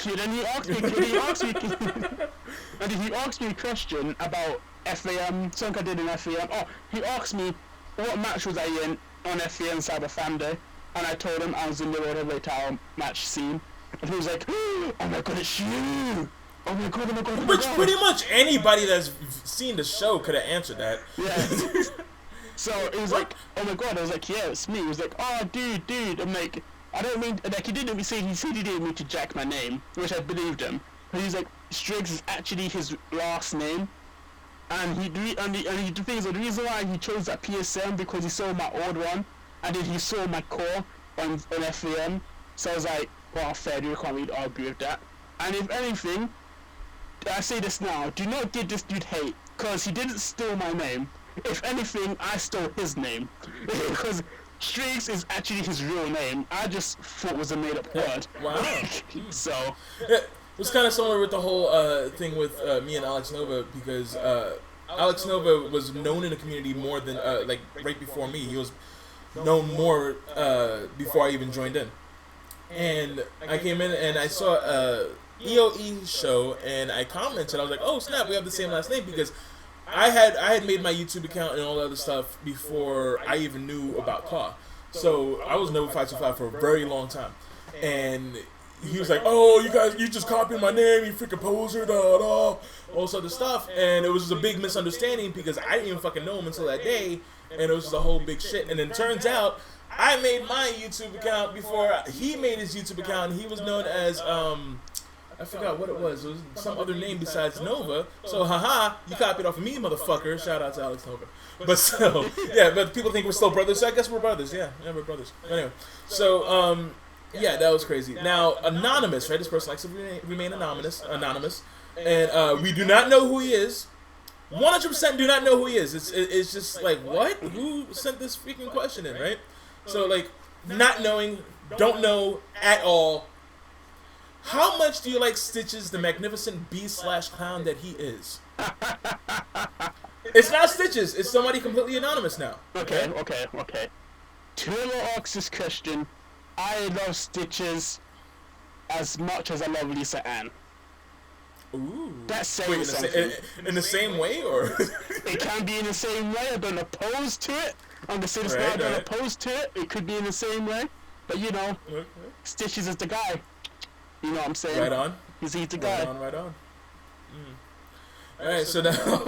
And then he asked me a question about FAM, something I did in FAM. Oh, he asked me what match was I in on FAM Cyber Fan Day, and I told him I was in the World Heavyweight title match scene. And he was like, oh my god, it's you! Oh my god, oh my god, oh my Which god. pretty much anybody that's seen the show could have answered that. Yeah. So it was like, oh my god, I was like, yeah, it's me. He was like, oh dude, I'm like, I don't mean, he didn't say, he said he didn't mean to jack my name, which I believed him. But he's like, Strigz is actually his last name. And the thing is, the reason why he chose that PSM because he saw my old one, and then he saw my core on FAM. So I was like, well, fair, you can't really argue with that. And if anything, I say this now, do not give this dude hate, because he didn't steal my name. If anything, I stole his name. Because Strigz is actually his real name. I just thought it was a made-up word. Wow. So It was kind of similar with the whole thing with me and Alex Nova, because Alex Nova was known in the community more than, right before me. He was known more before I even joined in. And I came in and I saw a EOE show, and I commented. I was like, oh snap, we have the same last name, because I had made my YouTube account and all that other stuff before I even knew about Ka. So I was Nova 525 for a very long time. And he was like, "Oh, you guys, you just copied my name, you freaking poser, all this other stuff," and it was just a big misunderstanding because I didn't even fucking know him until that day, and it was just a whole big shit. And then it turns out I made my YouTube account before he made his YouTube account. And he was known as I forgot what it was. It was some other name besides Nova. So, haha, you copied off of me, motherfucker. Shout out to Alex Nova. But so, yeah, but people think we're still brothers. So I guess we're brothers. Yeah, we're brothers. Anyway, so, yeah, that was crazy. Now, Anonymous, right? This person likes to remain anonymous. And we do not know who he is. 100% do not know who he is. It's just like, what? Who sent this freaking question in, right? So, like, not knowing, don't know at all. How much do you like Stitches, the magnificent beast/clown that he is? It's not Stitches. It's somebody completely anonymous now. Okay. To ask this question, I love Stitches as much as I love Lisa Ann. Ooh. That's saying something. In the same way, or? It can be in the same way. I don't oppose to it. I'm gonna say this now. I don't oppose to it. It could be in the same way. But you know, Stitches is the guy. You know what I'm saying? Right on. He's the guy. Right on. Alright, so now...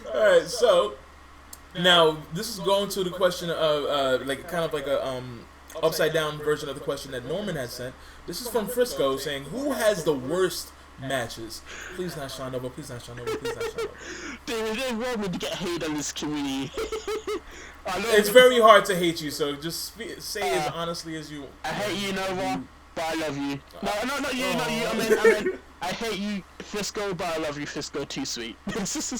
Alright, so... Now, this is going to the question of, like, kind of like a, upside down version of the question that Norman had sent. This is from Frisco saying, who has the worst matches? Please not Sean Nova, please not Sean Nova, please not Sean Nova. Dude, they want me to get hate on this community. It's very hard to hate you, so just say as honestly as you... I hate you, Nova. But I love you. No, not you. I mean, I hate you, Frisco, but I love you, Frisco. Too sweet. But so,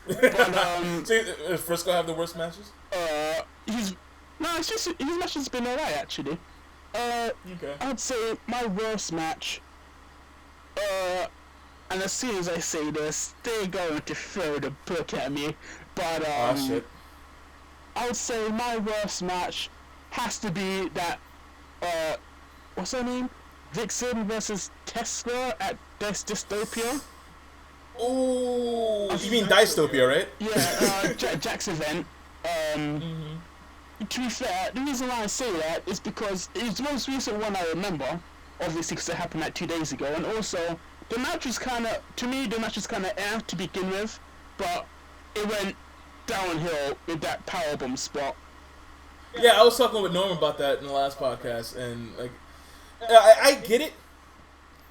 does Frisco have the worst matches? It's just his match has been alright actually. Okay. I'd say my worst match. And as soon as I say this, they're going to throw the book at me. But shit. I would say my worst match has to be that. What's her name? Vixen versus Tesla at Dystopia. Oh, you mean Dystopia, right? Yeah, Jack's event. To be fair, the reason why I say that is because it's the most recent one I remember, obviously because it happened like 2 days ago, and also the match was kind of, to me, air to begin with, but it went downhill with that powerbomb spot. Yeah, I was talking with Norman about that in the last podcast, and like, I get it,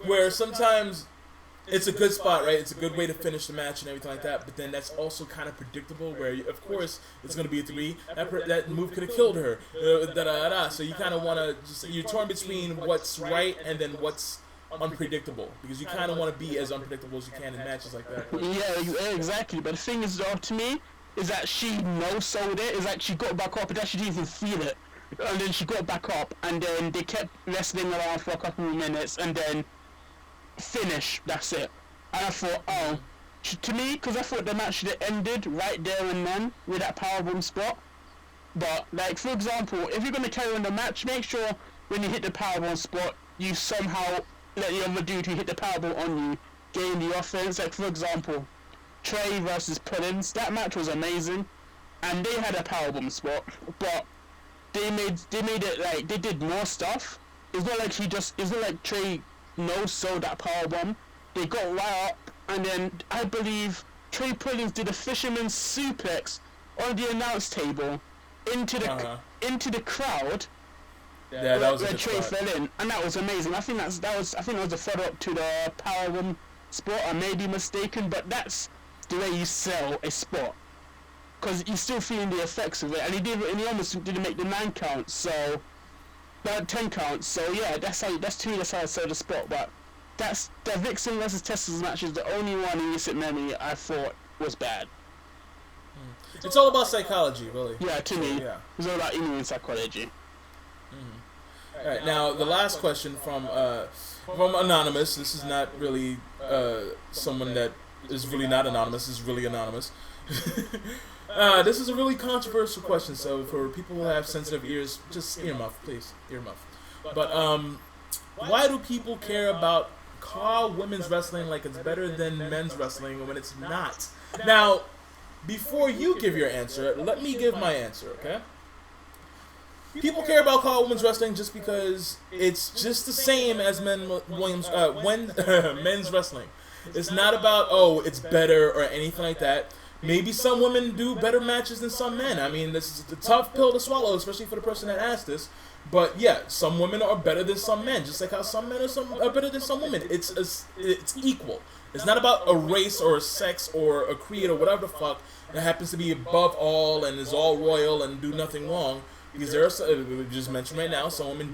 where sometimes it's a good spot, right? It's a good way to finish the match and everything like that, but then that's also kind of predictable, where, of course, it's going to be a 3. That move could have killed her, so you kind of want to just, you're torn between what's right and then what's unpredictable, because you kind of want to be as unpredictable as you can in matches like that. Yeah, exactly, but the thing is, though, to me, is that she no-sold it, is that she got back up, and that she didn't even feel it. And then she got back up, and then they kept wrestling around for a couple of minutes, and then finish, that's it. And I thought, to me, because I thought the match should have ended right there and then with that powerbomb spot. But, like, for example, if you're going to carry on the match, make sure when you hit the powerbomb spot, you somehow let the other dude who hit the powerbomb on you gain the offense. Like, for example, Trey versus Pullins, that match was amazing, and they had a powerbomb spot, but they made it like they did more stuff. It's not like Trey no-sold that powerbomb. They got right up, and then I believe Trey Pullins did a fisherman's suplex on the announce table into the crowd. Yeah, that was where Trey fell in, and that was amazing. I think that was a follow up to the powerbomb spot. I may be mistaken, but that's the way you sell a spot, because you're still feeling the effects of it, and he almost didn't make the 9 count, so 10 counts. So yeah, that's how I sell the spot. But that's the Vixen versus Tesla's match is the only one in recent memory I thought was bad. It's all about psychology, really. Yeah, to me, yeah. It's all about Indian psychology. All right, now the last question from Anonymous. This is not really someone that is really not anonymous. This is really anonymous. This is a really controversial question, so for people who have sensitive ears, just earmuff, please, earmuff. But why do people care about call women's wrestling like it's better than men's wrestling when it's not? Now, before you give your answer, let me give my answer, okay? people care about college women's wrestling just because it's just the same as men's wrestling. It's not about, oh, it's better or anything like that. Maybe some women do better matches than some men. I mean, this is a tough pill to swallow, especially for the person that asked this. But yeah, some women are better than some men, just like how some men are better than some women. It's equal. It's not about a race or a sex or a creed or whatever the fuck that happens to be above all and is all royal and do nothing wrong. Because there are, we just mentioned right now, some women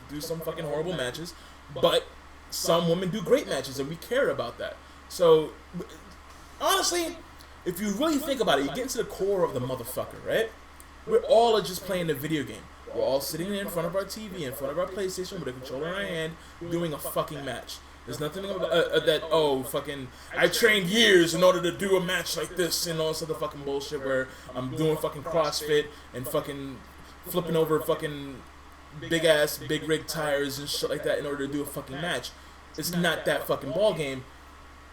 do some fucking horrible matches, but some women do great matches, and we care about that. So, honestly, if you really think about it, you get into the core of the motherfucker, right? We're all just playing a video game. We're all sitting in front of our TV, in front of our PlayStation with a controller in our hand, doing a fucking match. There's nothing about that, oh, fucking, I trained years in order to do a match like this and all this other fucking bullshit where I'm doing fucking CrossFit and fucking flipping over fucking big-ass, big-rig tires and shit like that in order to do a fucking match. It's not that fucking ball game.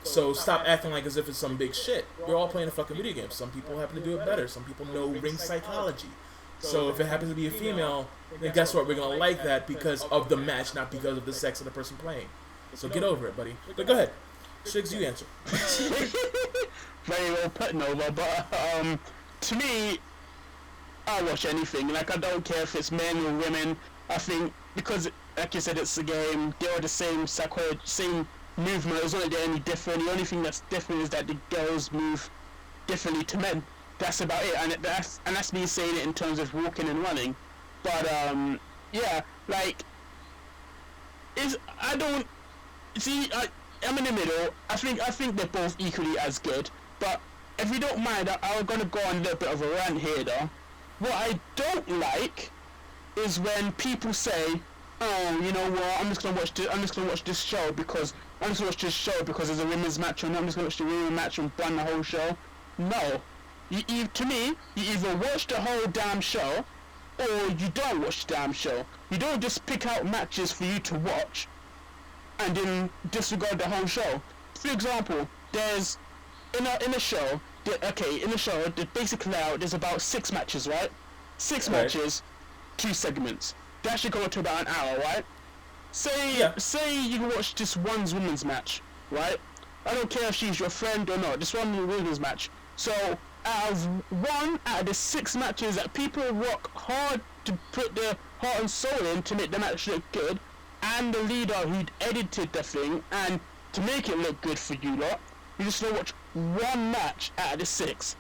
So stop acting like as if it's some big shit. We're all playing a fucking video game. Some people happen to do it better. Some people know ring psychology. So if it happens to be a female, then guess what? We're going to like that because of the match, not because of the sex of the person playing. So get over it, buddy. But go ahead. Strigz, you answer. Very well put, Nova. But to me, I'll watch anything. Like, I don't care if it's men or women. I think because, like you said, it's a game. They're all the same psychology, same movement. It's not like they're any different. The only thing that's different is that the girls move differently to men. That's about it, and that's me saying it in terms of walking and running. But yeah, like, I don't see. I'm in the middle. I think they're both equally as good. But if you don't mind, I'm gonna go on a little bit of a rant here, though. What I don't like is when people say, "Oh, you know what? I'm just gonna watch this show because there's a women's match on. I'm just gonna watch the women's match and run the whole show." No. To me, you either watch the whole damn show, or you don't watch the damn show. You don't just pick out matches for you to watch, and then disregard the whole show. For example, there's in a show, the basic layout, there's about 6 matches, right? 6 matches, 2 segments. That should go to about an hour, right? Say you watch this one women's match, right? I don't care if she's your friend or not. This one women's match. So out of the 6 matches that people work hard to put their heart and soul in to make the match look good, and the leader who edited the thing and to make it look good for you lot, you just gonna watch one match out of the 6.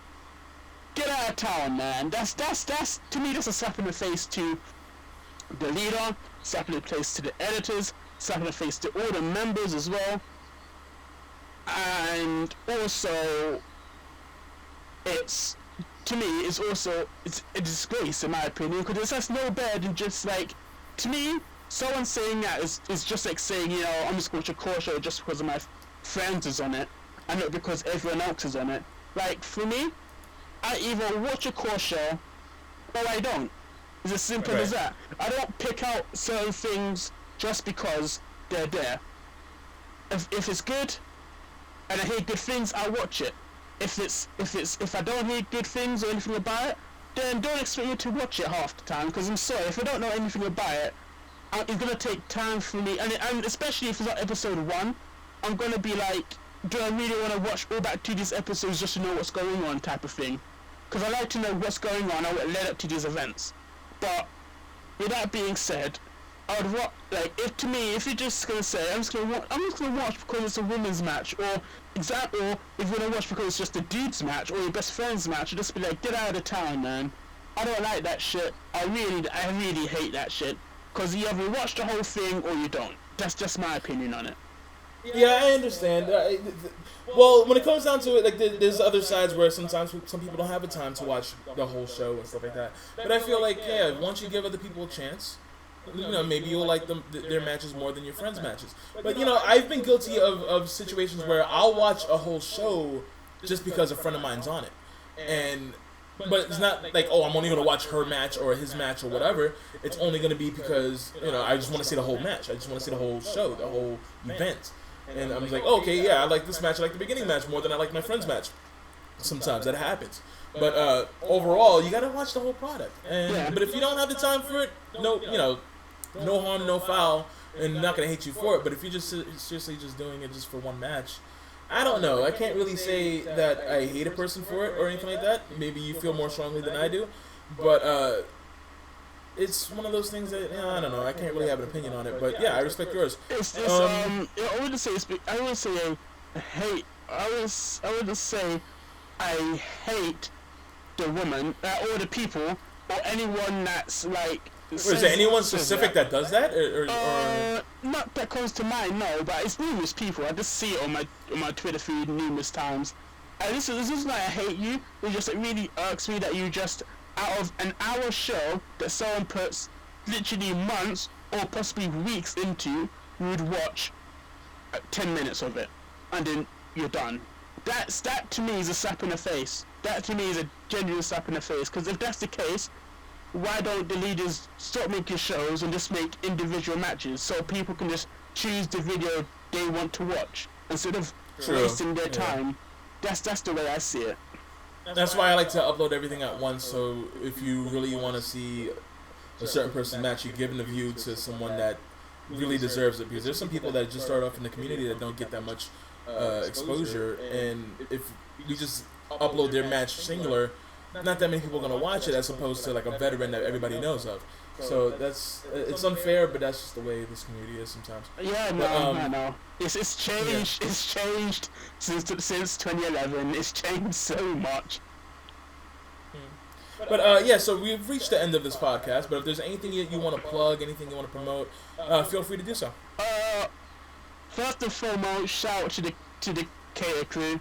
Get out of town, man. That's to me, that's a slap in the face to the leader, slap in the face to the editors, slap in the face to all the members as well, and also it's a disgrace in my opinion, because that's no better than just, like, to me, someone saying that is just like saying, you know, I'm just going to watch a core show just because of my friends is on it and not because everyone else is on it. Like, for me, I either watch a core show or I don't. It's as simple as that. I don't pick out certain things just because they're there. If it's good and I hear good things, I'll watch it. If I don't hear good things or anything about it, then don't expect me to watch it half the time, because I'm sorry, if I don't know anything about it, it's gonna take time for me, and especially if it's like episode 1, I'm gonna be like, do I really want to watch all back to these episodes just to know what's going on, type of thing? Because I like to know what's going on and what led up to these events. But with that being said, I would if you're just gonna say I'm just gonna watch because it's a women's match, or if you're gonna watch because it's just a dude's match or your best friend's match, just be like, get out of the town, man. I don't like that shit. I really hate that shit. Because you either watch the whole thing or you don't. That's just my opinion on it. Yeah, I understand. Well, when it comes down to it, like, there's other sides where sometimes some people don't have the time to watch the whole show and stuff like that. But I feel like, yeah, once you give other people a chance, you know, maybe you'll like their matches more than your friends' matches. But, you know, I've been guilty of situations where I'll watch a whole show just because a friend of mine's on it. But it's not like, oh, I'm only going to watch her match or his match or whatever. It's only going to be because, you know, I just want to see the whole match. I just want to see the whole show, the whole event. And I'm like, oh, okay, yeah, I like this match. I like the beginning match more than I like my friend's match. sometimes that happens. But overall, you gotta watch the whole product. And but if you don't have the time for it, no harm, no foul, and I'm not gonna hate you for it. But if you're just seriously just doing it just for one match, I don't know. I can't really say that I hate a person for it or anything like that. Maybe you feel more strongly than I do, but it's one of those things that I don't know. I can't really have an opinion on it. But yeah, I respect yours. I wouldn't say I hate the woman or the people or anyone that's like. Is there anyone specific that does that, or not that comes to mind, no. But it's numerous people. I just see it on my Twitter feed numerous times. And this is not I hate you. It really irks me that you just out of an hour show that someone puts literally months or possibly weeks into, you would watch 10 minutes of it, and then you're done. That to me is a slap in the face. That to me is a genuine slap in the face. Because if that's the case, why don't the leaders stop making shows and just make individual matches so people can just choose the video they want to watch instead of wasting their time? That's the way I see it. That's why I like to upload everything at once. So if you really want to see a certain person match, you're giving the view to someone that really deserves it. Because there's some people that just start off in the community that don't get that much exposure, and if we just upload their match singular, not that many people are going to watch it as opposed to like a veteran that everybody knows of. So it's unfair, but that's just the way this community is sometimes. Yeah, no. It's changed. Yeah. It's changed since 2011. It's changed so much. But yeah, so we've reached the end of this podcast. But if there's anything you want to plug, anything you want to promote, feel free to do so. First and foremost, shout out to the Kada crew.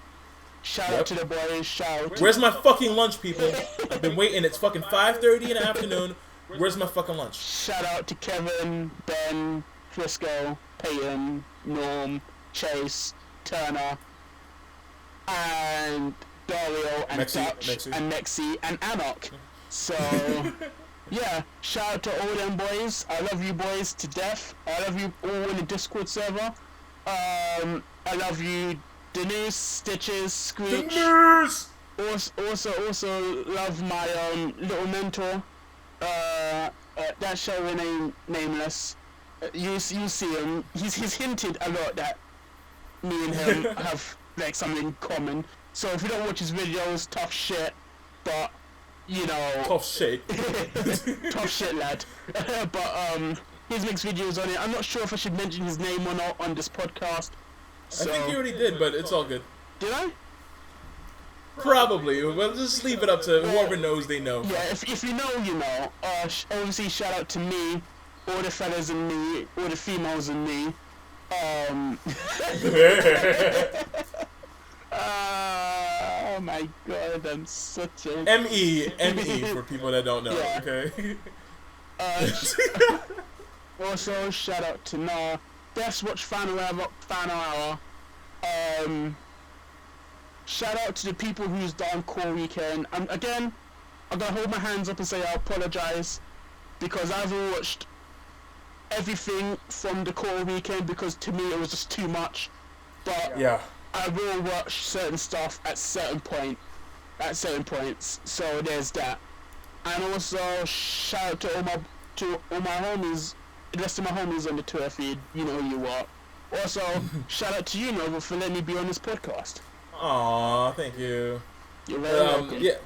Shout out to the boys. Shout. Where's my fucking lunch, people? I've been waiting. It's fucking 5:30 in the afternoon. Where's my fucking lunch? Shout out to Kevin, Ben, Frisco, Peyton, Norm, Chase, Turner, and Dario, and Dutch, and Mexi, and Anok. So, yeah, shout out to all them boys. I love you boys to death. I love you all in the Discord server. I love you, Denise, Stitches, Screech. Denise! Also love my little mentor. That show name Nameless. You see him. He's hinted a lot that me and him have like something in common. So if you don't watch his videos, tough shit. But you know, tough shit. Tough shit, lad. But he makes videos on it. I'm not sure if I should mention his name or not on this podcast. So, I think you already did, but it's all good. Did I? Probably. Well, just leave it up to whoever knows they know. Yeah, if you know, you know. Obviously, shout out to me, all the fellas and me, all the females and me. Oh my god, I'm such a... M-E for people that don't know, yeah. Okay? Also, shout out to Nah. Best Watch Final Hour. Shout out to the people who's done Core Weekend. And again, I'm gonna hold my hands up and say I apologize because I haven't watched everything from the Core Weekend because to me it was just too much. But yeah, I will watch certain stuff at certain points. So there's that. And also shout out to all my homies, the rest of my homies on the Twitter feed. You know who you are. Also, shout out to you, Nova, for letting me be on this podcast. Aw, thank you. You're very welcome. Yeah.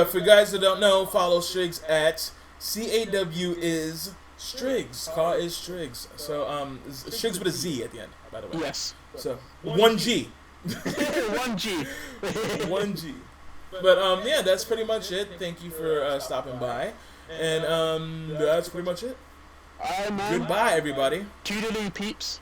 For guys that don't know, follow Strigz at CAW is Strigz. Car is Strigz. So Strigz with a Z at the end, by the way. Yes. So 1G. 1G. 1G. But yeah, that's pretty much it. Thank you for stopping by, and that's pretty much it. Alright, man. Goodbye, everybody. Toodaloo, peeps.